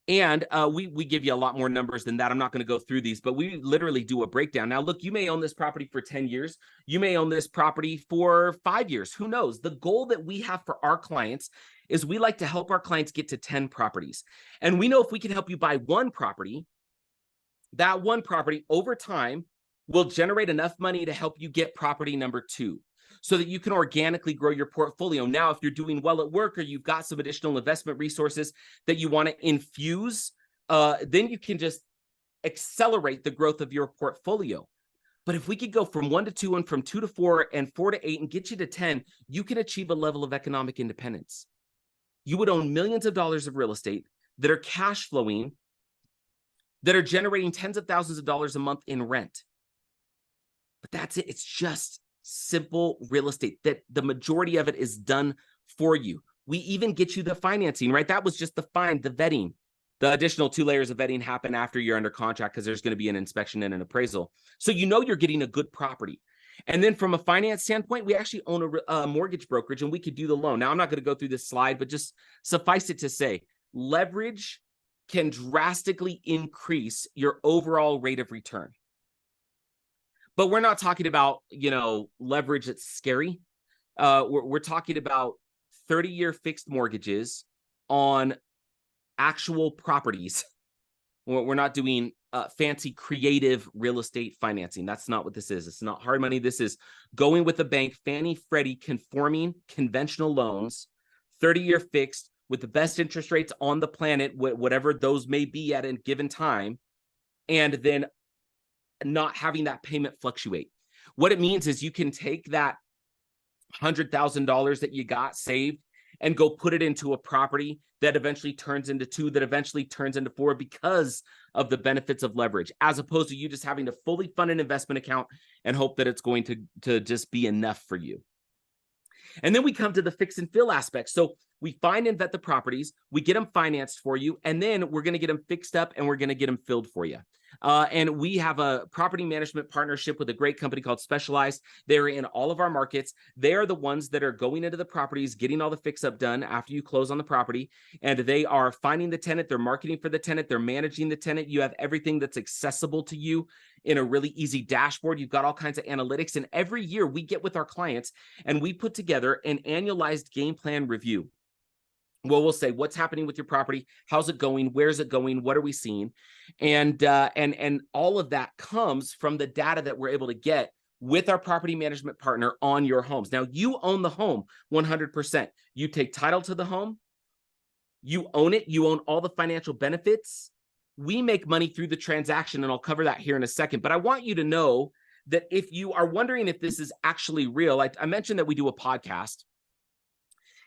And we give you a lot more numbers than that. I'm not going to go through these, but we literally do a breakdown. Now, look, you may own this property for 10 years. You may own this property for 5 years. Who knows? The goal that we have for our clients is we like to help our clients get to 10 properties. And we know if we can help you buy one property, that one property over time will generate enough money to help you get property number 2 so that you can organically grow your portfolio. Now, if you're doing well at work or you've got some additional investment resources that you want to infuse, then you can just accelerate the growth of your portfolio. But if we could go from 1 to 2 and from 2 to 4 and 4 to 8 and get you to 10, you can achieve a level of economic independence. You would own millions of dollars of real estate that are cash flowing, that are generating tens of thousands of dollars a month in rent. But that's it. It's just simple real estate that the majority of it is done for you. We even get you the financing, right? That was just the vetting. The additional 2 layers of vetting happen after you're under contract because there's going to be an inspection and an appraisal. So you know you're getting a good property. And then from a finance standpoint, we actually own a mortgage brokerage and we could do the loan. Now, I'm not going to go through this slide, but just suffice it to say, leverage can drastically increase your overall rate of return. But we're not talking about, leverage that's scary. We're talking about 30-year fixed mortgages on actual properties. We're not doing fancy creative real estate financing. That's not what this is. It's not hard money. This is going with the bank, Fannie, Freddie, conforming conventional loans, 30-year fixed with the best interest rates on the planet, whatever those may be at a given time, and then not having that payment fluctuate. What it means is you can take that $100,000 that you got saved and go put it into a property that eventually turns into 2, that eventually turns into 4 because of the benefits of leverage, as opposed to you just having to fully fund an investment account and hope that it's going to just be enough for you. And then we come to the fix and fill aspect. So we find and vet the properties, we get them financed for you, and then we're going to get them fixed up and we're going to get them filled for you. And we have a property management partnership with a great company called Specialized. They're in all of our markets. They are the ones that are going into the properties, getting all the fix-up done after you close on the property. And they are finding the tenant, they're marketing for the tenant, they're managing the tenant. You have everything that's accessible to you in a really easy dashboard. You've got all kinds of analytics. And every year we get with our clients and we put together an annualized game plan review. Well, we'll say what's happening with your property, how's it going, where's it going, what are we seeing, and all of that comes from the data that we're able to get with our property management partner on your homes. Now, you own the home 100%. You take title to the home, you own it, you own all the financial benefits. We make money through the transaction, and I'll cover that here in a second. But I want you to know that if you are wondering if this is actually real, I mentioned that we do a podcast.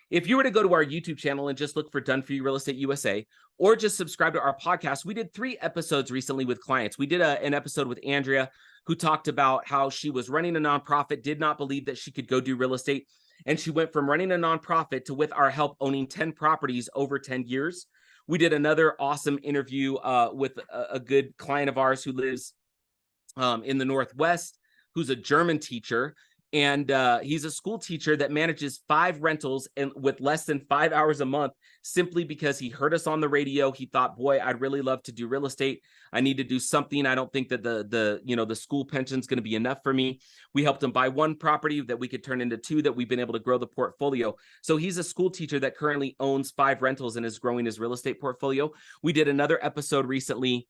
If you were to go to our YouTube channel and just look for Done For You Real Estate USA, or just subscribe to our podcast, we did 3 episodes recently with clients. We did an episode with Andrea, who talked about how she was running a nonprofit, did not believe that she could go do real estate. And she went from running a nonprofit to, with our help, owning 10 properties over 10 years. We did another awesome interview with a good client of ours who lives in the Northwest, who's a German teacher. And he's a school teacher that manages 5 rentals and with less than 5 hours a month, simply because he heard us on the radio. He thought, boy, I'd really love to do real estate. I need to do something. I don't think that the school pension is going to be enough for me. We helped him buy 1 property that we could turn into 2 that we've been able to grow the portfolio. So he's a school teacher that currently owns 5 rentals and is growing his real estate portfolio. We did another episode recently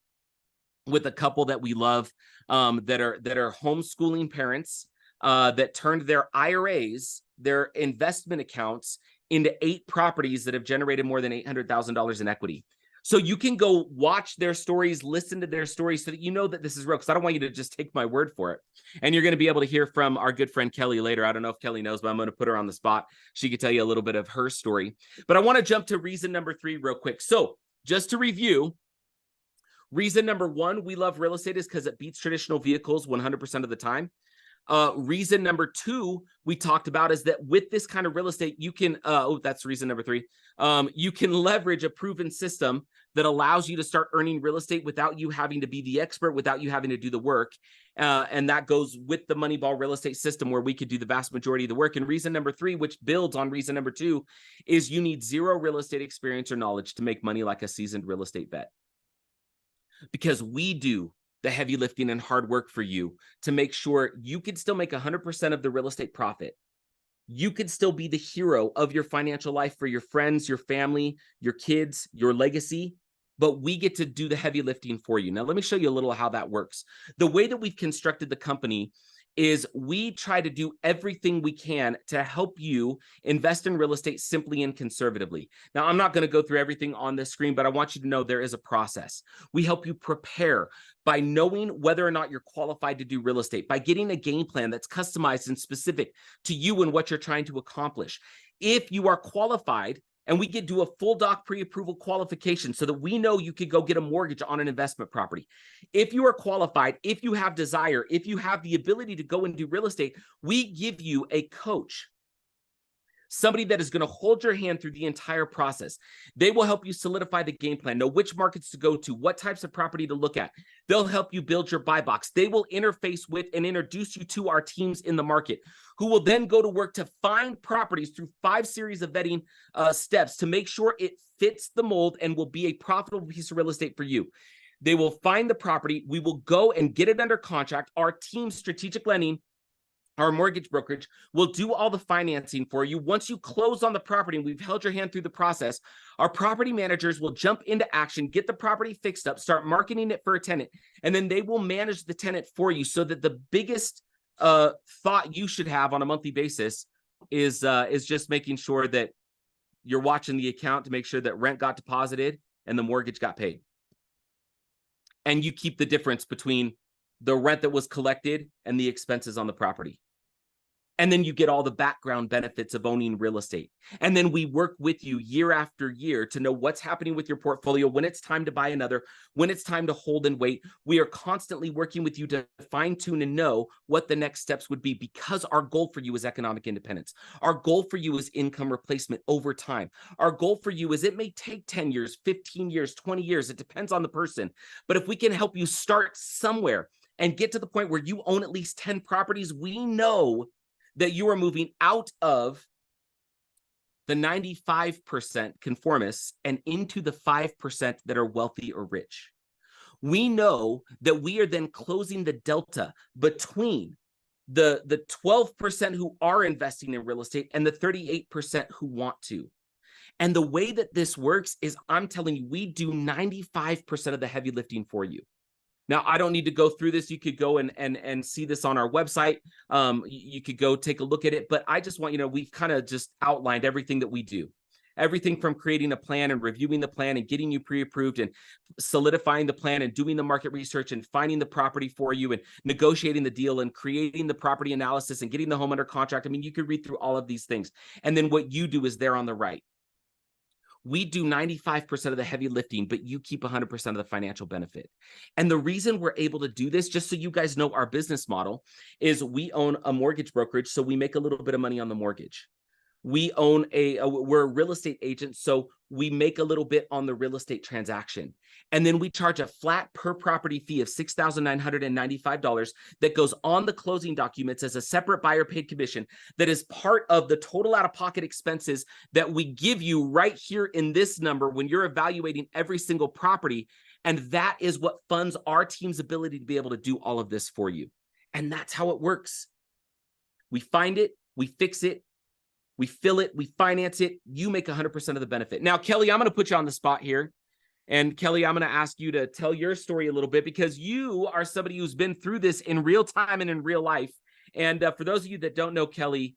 with a couple that we love that are homeschooling parents that turned their IRAs, their investment accounts, into 8 properties that have generated more than $800,000 in equity. So you can go watch their stories, listen to their stories, so that you know that this is real, because I don't want you to just take my word for it. And you're going to be able to hear from our good friend Kelly later. I don't know if Kelly knows, but I'm going to put her on the spot. She could tell you a little bit of her story. But I want to jump to reason number 3 real quick. So just to review, reason number 1, we love real estate, is because it beats traditional vehicles 100% of the time. Reason number 2 we talked about is that with this kind of real estate, you can, that's reason number 3. You can leverage a proven system that allows you to start earning real estate without you having to be the expert, without you having to do the work. And that goes with the Moneyball real estate system, where we could do the vast majority of the work. And reason number 3, which builds on reason number 2, is you need 0 real estate experience or knowledge to make money like a seasoned real estate vet. Because we do the heavy lifting and hard work for you to make sure you can still make 100% of the real estate profit. You could still be the hero of your financial life for your friends, your family, your kids, your legacy, but we get to do the heavy lifting for you. Now, let me show you a little how that works. The way that we've constructed the company is we try to do everything we can to help you invest in real estate simply and conservatively. Now, I'm not going to go through everything on this screen, but I want you to know there is a process. We help you prepare by knowing whether or not you're qualified to do real estate, by getting a game plan that's customized and specific to you and what you're trying to accomplish. If you are qualified, and we could do a full doc pre-approval qualification so that we know you could go get a mortgage on an investment property. If you are qualified, if you have desire, if you have the ability to go and do real estate, we give you a coach, somebody that is going to hold your hand through the entire process. They will help you solidify the game plan, know which markets to go to, what types of property to look at. They'll help you build your buy box. They will interface with and introduce you to our teams in the market, who will then go to work to find properties through 5 series of vetting steps to make sure it fits the mold and will be a profitable piece of real estate for you. They will find the property. We will go and get it under contract. Our team, Strategic Lending, our mortgage brokerage, will do all the financing for you. Once you close on the property and we've held your hand through the process, our property managers will jump into action, get the property fixed up, start marketing it for a tenant, and then they will manage the tenant for you, so that the biggest thought you should have on a monthly basis is just making sure that you're watching the account to make sure that rent got deposited and the mortgage got paid. And you keep the difference between the rent that was collected and the expenses on the property. And then you get all the background benefits of owning real estate. And then we work with you year after year to know what's happening with your portfolio, when it's time to buy another, when it's time to hold and wait. We are constantly working with you to fine tune and know what the next steps would be, because our goal for you is economic independence. Our goal for you is income replacement over time. Our goal for you is, it may take 10 years, 15 years, 20 years. It depends on the person. But if we can help you start somewhere and get to the point where you own at least 10 properties, we know that you are moving out of the 95% conformists and into the 5% that are wealthy or rich. We know that we are then closing the delta between the 12% who are investing in real estate and the 38% who want to. And the way that this works is, I'm telling you, we do 95% of the heavy lifting for you. Now, I don't need to go through this. You could go and see this on our website. You could go take a look at it. But I just want, we've kind of just outlined everything that we do. Everything from creating a plan and reviewing the plan and getting you pre-approved and solidifying the plan and doing the market research and finding the property for you and negotiating the deal and creating the property analysis and getting the home under contract. I mean, you could read through all of these things. And then what you do is there on the right. We do 95% of the heavy lifting, but you keep 100% of the financial benefit. And the reason we're able to do this, just so you guys know our business model, is we own a mortgage brokerage, so we make a little bit of money on the mortgage. We own we're a real estate agent, so we make a little bit on the real estate transaction. And then we charge a flat per property fee of $6,995 that goes on the closing documents as a separate buyer paid commission that is part of the total out-of-pocket expenses that we give you right here in this number when you're evaluating every single property. And that is what funds our team's ability to be able to do all of this for you. And that's how it works. We find it, we fix it, we fill it, we finance it, you make 100% of the benefit. Now, Kelly, I'm going to put you on the spot here. And Kelly, I'm going to ask you to tell your story a little bit, because you are somebody who's been through this in real time and in real life. And for those of you that don't know Kelly,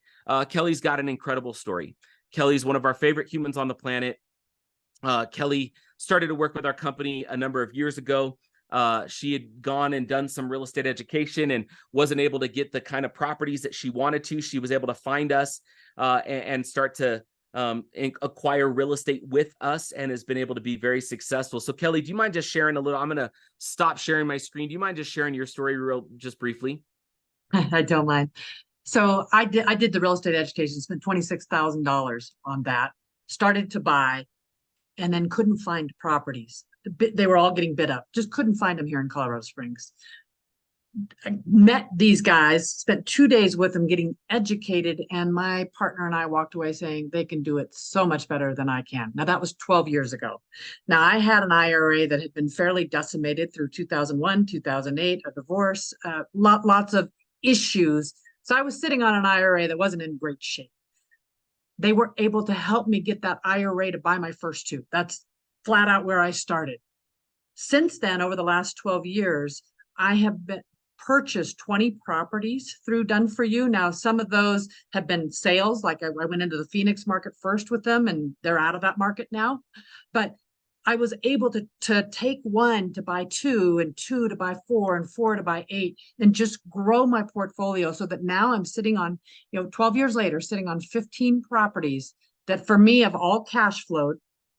Kelly's got an incredible story. Kelly's one of our favorite humans on the planet. Kelly started to work with our company a number of years ago. She had gone and done some real estate education and wasn't able to get the kind of properties that she wanted to. She was able to find us and start to acquire real estate with us, and has been able to be very successful. So Kelly, do you mind just sharing a little? I'm going to stop sharing my screen. Do you mind just sharing your story just briefly? I don't mind. So I did the real estate education, spent $26,000 on that, started to buy, and then couldn't find properties. They were all getting bid up, just couldn't find them here in Colorado Springs. I met these guys, spent 2 days with them getting educated, and my partner and I walked away saying they can do it so much better than I can. Now, that was 12 years ago. Now, I had an IRA that had been fairly decimated through 2001, 2008, a divorce, lots of issues. So I was sitting on an IRA that wasn't in great shape. They were able to help me get that IRA to buy my first two. That's flat out where I started. Since then, over the last 12 years, I have purchased 20 properties through Done For You. Now, some of those have been sales, like I went into the Phoenix market first with them, and they're out of that market now. But I was able to take one to buy two, and two to buy four, and four to buy eight, and just grow my portfolio so that now I'm sitting on, 12 years later, sitting on 15 properties that for me have all cash flowed.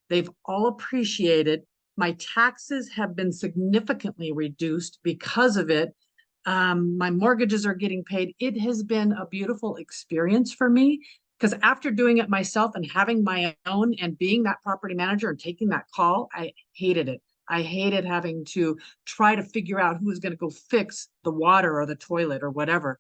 They've all appreciated. My taxes have been significantly reduced because of it. My mortgages are getting paid. It has been a beautiful experience for me, because after doing it myself and having my own and being that property manager and taking that call, I hated it. I hated having to try to figure out who was going to go fix the water or the toilet or whatever.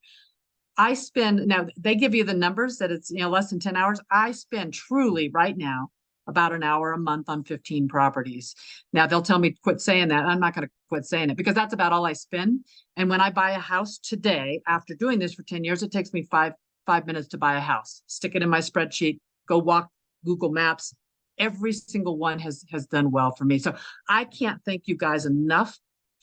Now they give you the numbers that it's, less than 10 hours. I spend truly right now about an hour a month on 15 properties. Now they'll tell me to quit saying that. I'm not going to quit saying it, because that's about all I spend. And when I buy a house today, after doing this for 10 years, it takes me five minutes to buy a house. Stick it in my spreadsheet, go walk Google Maps. Every single one has done well for me. So I can't thank you guys enough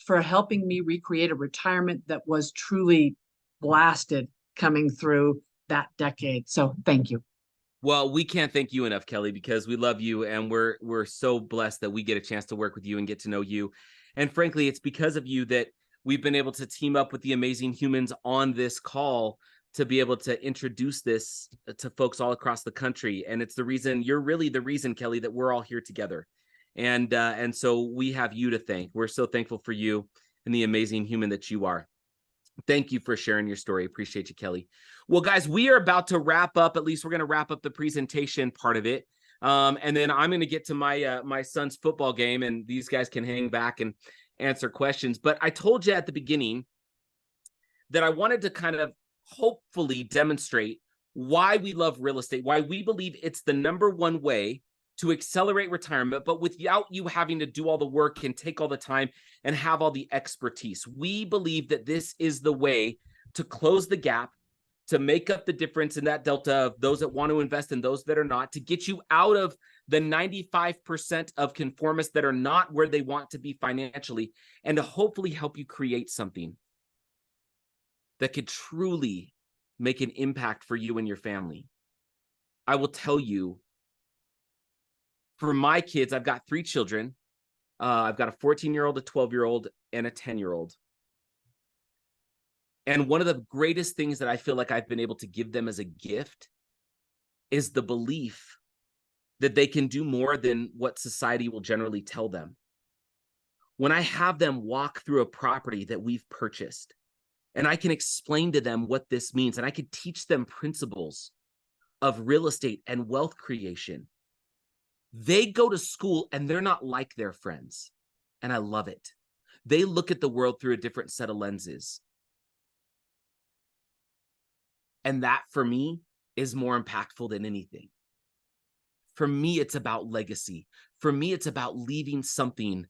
for helping me recreate a retirement that was truly blasted coming through that decade. So thank you. Well, we can't thank you enough, Kelly, because we love you, and we're so blessed that we get a chance to work with you and get to know you. And frankly, it's because of you that we've been able to team up with the amazing humans on this call to be able to introduce this to folks all across the country. And it's the reason, you're really the reason, Kelly, that we're all here together. And so we have you to thank. We're so thankful for you and the amazing human that you are. Thank you for sharing your story. Appreciate you, Kelly. Well, guys, we are about to wrap up. At least we're going to wrap up the presentation part of it. And then I'm going to get to my my son's football game, and these guys can hang back and answer questions. But I told you at the beginning that I wanted to kind of hopefully demonstrate why we love real estate, why we believe it's the #1 way to accelerate retirement, but without you having to do all the work and take all the time and have all the expertise. We believe that this is the way to close the gap, to make up the difference in that delta of those that want to invest and those that are not, to get you out of the 95% of conformists that are not where they want to be financially, and to hopefully help you create something that could truly make an impact for you and your family. I will tell you, for my kids, I've got 3 children. I've got a 14-year-old, a 12-year-old, and a 10-year-old. And one of the greatest things that I feel like I've been able to give them as a gift is the belief that they can do more than what society will generally tell them. When I have them walk through a property that we've purchased, and I can explain to them what this means, and I can teach them principles of real estate and wealth creation, they go to school and they're not like their friends. And I love it. They look at the world through a different set of lenses. And that, for me, is more impactful than anything. For me, it's about legacy. For me, it's about leaving something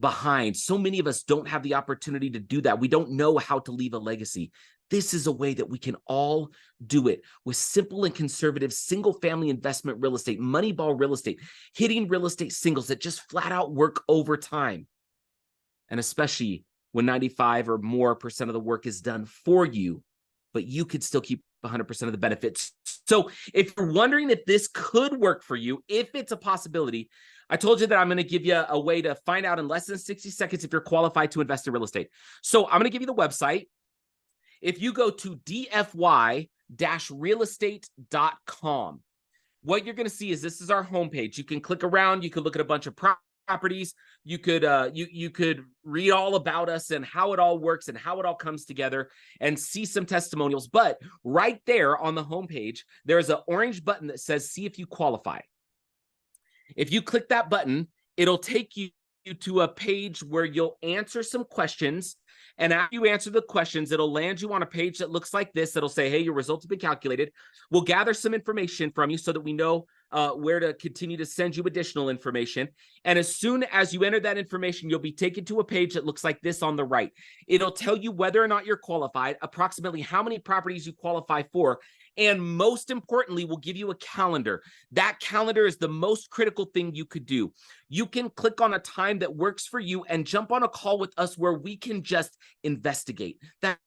behind. So many of us don't have the opportunity to do that. We don't know how to leave a legacy. This is a way that we can all do it with simple and conservative single-family investment real estate, Moneyball real estate, hitting real estate singles that just flat out work over time. And especially when 95 or more % of the work is done for you, but you could still keep 100% of the benefits. So if you're wondering if this could work for you, if it's a possibility, I told you that I'm going to give you a way to find out in less than 60 seconds if you're qualified to invest in real estate. So I'm going to give you the website. If you go to dfy-realestate.com, what you're going to see is this is our homepage. You can click around. You can look at a bunch of properties. You could you could read all about us and how it all works and how it all comes together and see some testimonials. But right there on the homepage, there's an orange button that says "See if you qualify." If you click that button, it'll take you to a page where you'll answer some questions. And after you answer the questions, it'll land you on a page that looks like this. It'll say, hey, your results have been calculated. We'll gather some information from you so that we know where to continue to send you additional information. And as soon as you enter that information, you'll be taken to a page that looks like this on the right. It'll tell you whether or not you're qualified, approximately how many properties you qualify for, and most importantly, we'll give you a calendar. That calendar is the most critical thing you could do. You can click on a time that works for you and jump on a call with us where we can just investigate. That's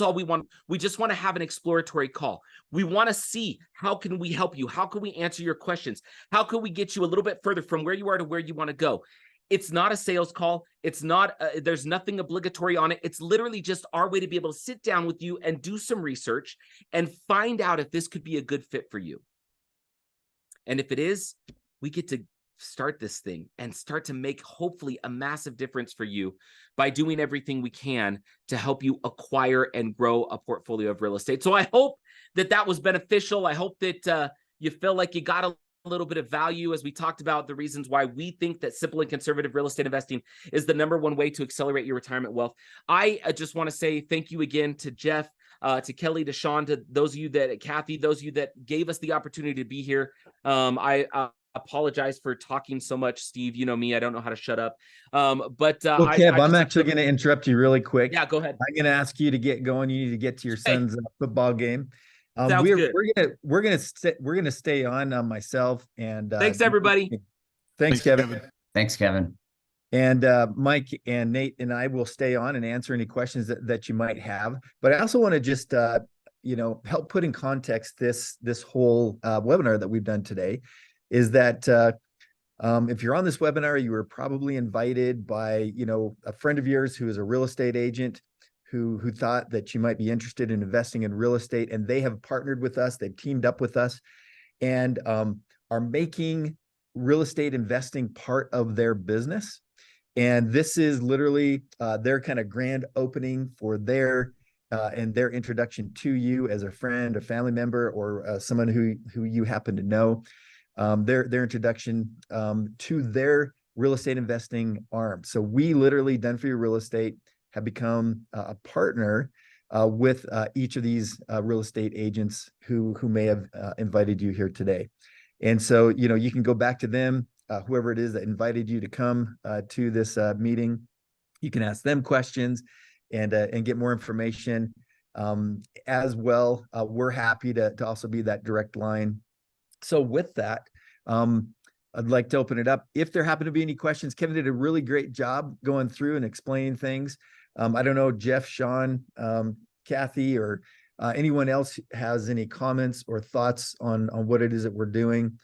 all we want. We just want to have an exploratory call. We want to see, how can we help you? How can we answer your questions? How can we get you a little bit further from where you are to where you want to go? It's not a sales call. It's not, there's nothing obligatory on it. It's literally just our way to be able to sit down with you and do some research and find out if this could be a good fit for you. And if it is, we get to start this thing and start to make hopefully a massive difference for you by doing everything we can to help you acquire and grow a portfolio of real estate. So I hope that that was beneficial. I hope that you feel like you got a little bit of value as we talked about the reasons why we think that simple and conservative real estate investing is the #1 way to accelerate your retirement wealth. I just want to say thank you again to Jeff, to Kelly, to Sean, to those of you that, Kathy, those of you that gave us the opportunity to be here. I apologize for talking so much, Steve. You know me, I don't know how to shut up. Well, Kev, I'm actually going to interrupt you really quick. Yeah, go ahead. I'm going to ask you to get going. You need to get to your son's football game. Sounds good. We're gonna stay on, myself and thanks everybody. Thanks, Kevin. Thanks, Kevin. And Mike and Nate and I will stay on and answer any questions that you might have. But I also want to just help put in context this whole webinar that we've done today. Is that if you're on this webinar, you were probably invited by a friend of yours who is a real estate agent who thought that you might be interested in investing in real estate, and they have partnered with us. They've teamed up with us, and are making real estate investing part of their business. And this is literally their kind of grand opening for their and their introduction to you as a friend, a family member, or someone who you happen to know. Their introduction to their real estate investing arm. So we literally, Done For You Real Estate, have become a partner with each of these real estate agents who may have invited you here today. And so, you can go back to them, whoever it is that invited you to come to this meeting. You can ask them questions and get more information. As well, we're happy to also be that direct line. So with that, I'd like to open it up. If there happen to be any questions, Kevin did a really great job going through and explaining things. I don't know, Jeff, Sean, Kathy, or anyone else has any comments or thoughts on what it is that we're doing,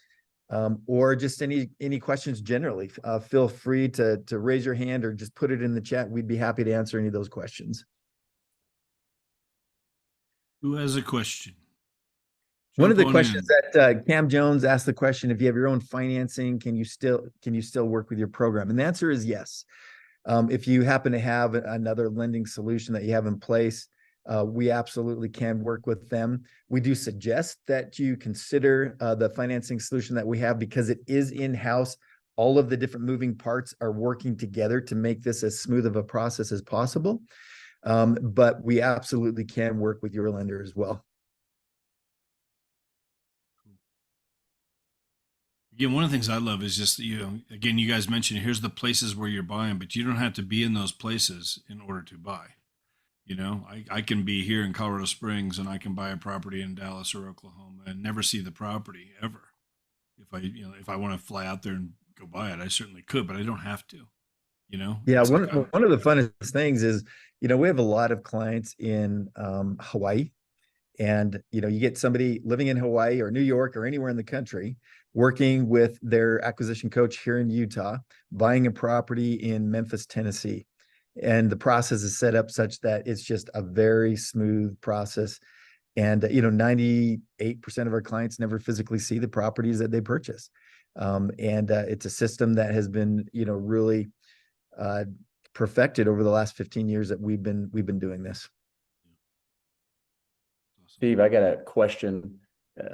or just any questions generally. Feel free to raise your hand or just put it in the chat. We'd be happy to answer any of those questions. Who has a question? One of the Jump on questions in. that Cam Jones asked the question, if you have your own financing, can you still work with your program? And the answer is yes. If you happen to have another lending solution that you have in place, we absolutely can work with them. We do suggest that you consider the financing solution that we have, because it is in-house. All of the different moving parts are working together to make this as smooth of a process as possible. But we absolutely can work with your lender as well. Again, one of the things I love is just, again, you guys mentioned here's the places where you're buying, but you don't have to be in those places in order to buy. I can be here in Colorado Springs and I can buy a property in Dallas or Oklahoma and never see the property ever. If I want to fly out there and go buy it, I certainly could, but I don't have to, Yeah. One of the funnest things is, we have a lot of clients in Hawaii. And, you get somebody living in Hawaii or New York or anywhere in the country, working with their acquisition coach here in Utah, buying a property in Memphis, Tennessee. And the process is set up such that it's just a very smooth process. And, 98% of our clients never physically see the properties that they purchase. It's a system that has been, really perfected over the last 15 years that we've been doing this. Steve, I got a question.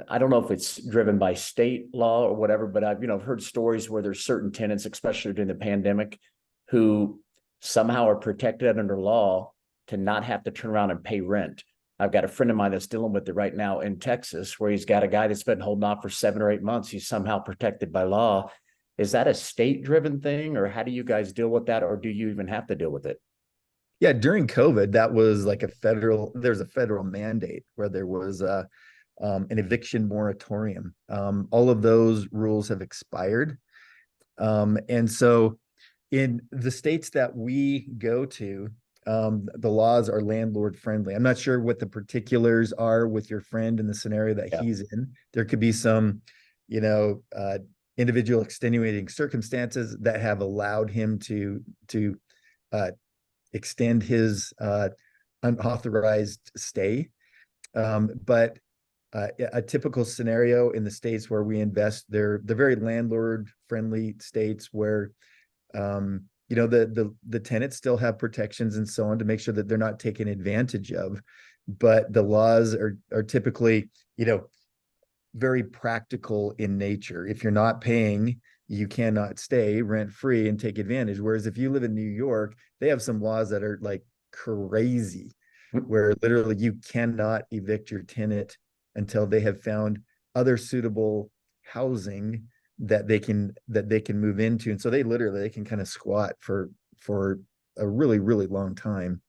I don't know if it's driven by state law or whatever, but I've heard stories where there's certain tenants, especially during the pandemic, who somehow are protected under law to not have to turn around and pay rent. I've got a friend of mine that's dealing with it right now in Texas, where he's got a guy that's been holding off for 7 or 8 months. He's somehow protected by law. Is that a state-driven thing, or how do you guys deal with that, or do you even have to deal with it? Yeah, during COVID, that was like there's a federal mandate where there was an eviction moratorium. All of those rules have expired. And so in the states that we go to, the laws are landlord friendly. I'm not sure what the particulars are with your friend in the scenario that he's in. There could be some, individual extenuating circumstances that have allowed him to extend his unauthorized stay. But a typical scenario in the states where we invest, they're very landlord friendly states where, the tenants still have protections and so on to make sure that they're not taken advantage of. But the laws are typically, very practical in nature. If you're not paying, you cannot stay rent free and take advantage. Whereas if you live in New York, they have some laws that are like crazy, where literally you cannot evict your tenant until they have found other suitable housing that they can move into. And so they can kind of squat for a really, really long time.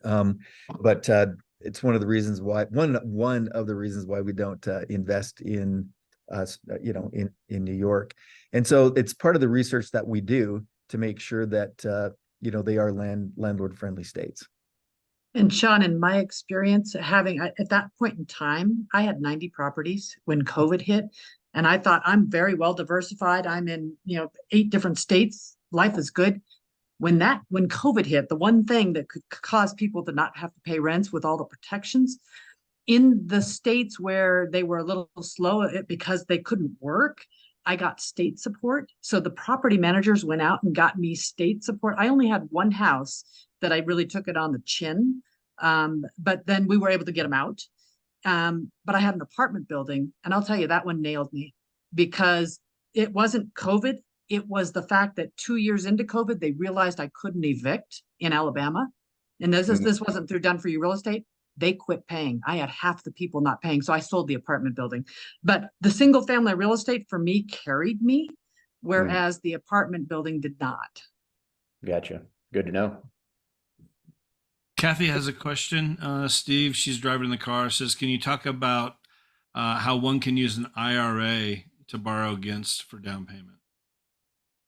But it's one of the reasons why we don't invest in in New York. And so it's part of the research that we do to make sure that they are landlord friendly states. And Sean, in my experience, at that point in time, I had 90 properties when COVID hit, and I thought, I'm very well diversified. I'm in 8 different states. Life is good. When COVID hit, the one thing that could cause people to not have to pay rents with all the protections in the states where they were a little slow because they couldn't work, I got state support. So the property managers went out and got me state support. I only had one house that I really took it on the chin. But then we were able to get them out. But I had an apartment building, and I'll tell you, that one nailed me because it wasn't COVID. It was the fact that 2 years into COVID, they realized I couldn't evict in Alabama. And this wasn't through Done For You Real Estate. They quit paying. I had half the people not paying. So I sold the apartment building. But the single family real estate for me carried me, whereas the apartment building did not. Gotcha. Good to know. Kathy has a question. Steve, she's driving in the car, says, can you talk about how one can use an IRA to borrow against for down payment?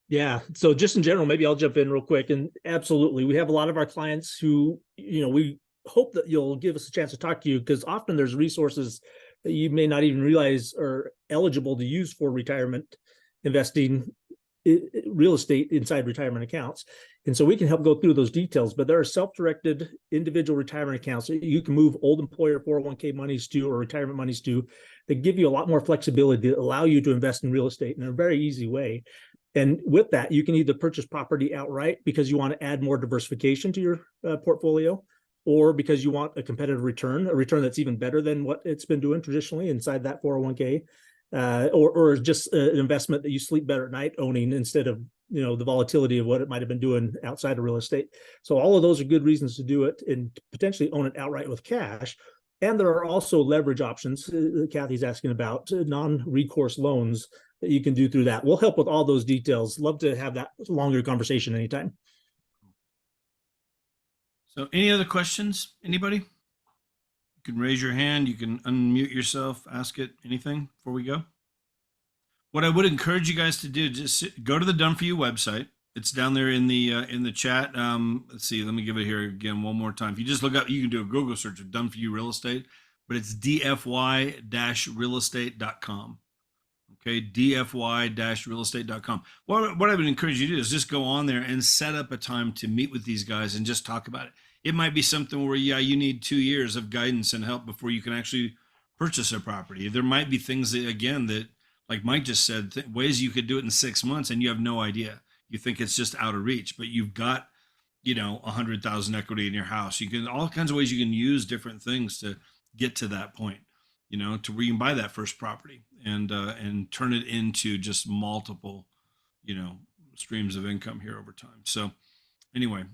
Yeah. So just in general, maybe I'll jump in real quick. And absolutely, we have a lot of our clients who, we hope that you'll give us a chance to talk to you, because often there's resources that you may not even realize are eligible to use for retirement investing, real estate inside retirement accounts. And so we can help go through those details, but there are self-directed individual retirement accounts that you can move old employer 401k monies to, or retirement monies to, that give you a lot more flexibility to allow you to invest in real estate in a very easy way. And with that, you can either purchase property outright because you want to add more diversification to your portfolio, or because you want a competitive return, a return that's even better than what it's been doing traditionally inside that 401k, or just an investment that you sleep better at night owning instead of, the volatility of what it might have been doing outside of real estate. So all of those are good reasons to do it and potentially own it outright with cash. And there are also leverage options Kathy's asking about, non-recourse loans that you can do through that. We'll help with all those details. Love to have that longer conversation anytime. So any other questions? Anybody? You can raise your hand. You can unmute yourself, ask it, anything before we go. What I would encourage you guys to do, just go to the Done For You website. It's down there in the chat. Let's see, let me give it here again one more time. If you just look up, you can do a Google search of Done For You Real Estate, but it's dfy-realestate.com. Okay, dfy-realestate.com. What I would encourage you to do is just go on there and set up a time to meet with these guys and just talk about it. It might be something where, you need 2 years of guidance and help before you can actually purchase a property. There might be things that, again, that, like Mike just said, ways you could do it in 6 months and you have no idea. You think it's just out of reach, but you've got, 100,000 equity in your house. You can, all kinds of ways you can use different things to get to that point, to where you can buy that first property and turn it into just multiple, streams of income here over time. So anyway,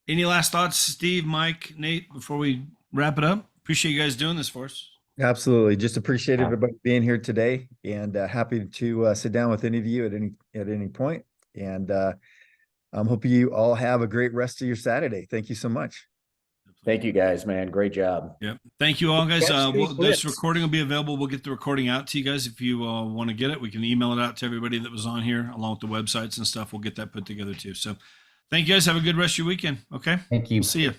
any last thoughts, Steve, Mike, Nate, before we wrap it up? Appreciate you guys doing this for us. Absolutely. Just appreciate everybody being here today, and happy to sit down with any of you at any point. And hope you all have a great rest of your Saturday. Thank you so much. Thank you guys, man. Great job. Yep. Thank you all, guys. This recording will be available. We'll get the recording out to you guys. If you want to get it, we can email it out to everybody that was on here, along with the websites and stuff. We'll get that put together too. So thank you guys. Have a good rest of your weekend. Okay. Thank you. See you.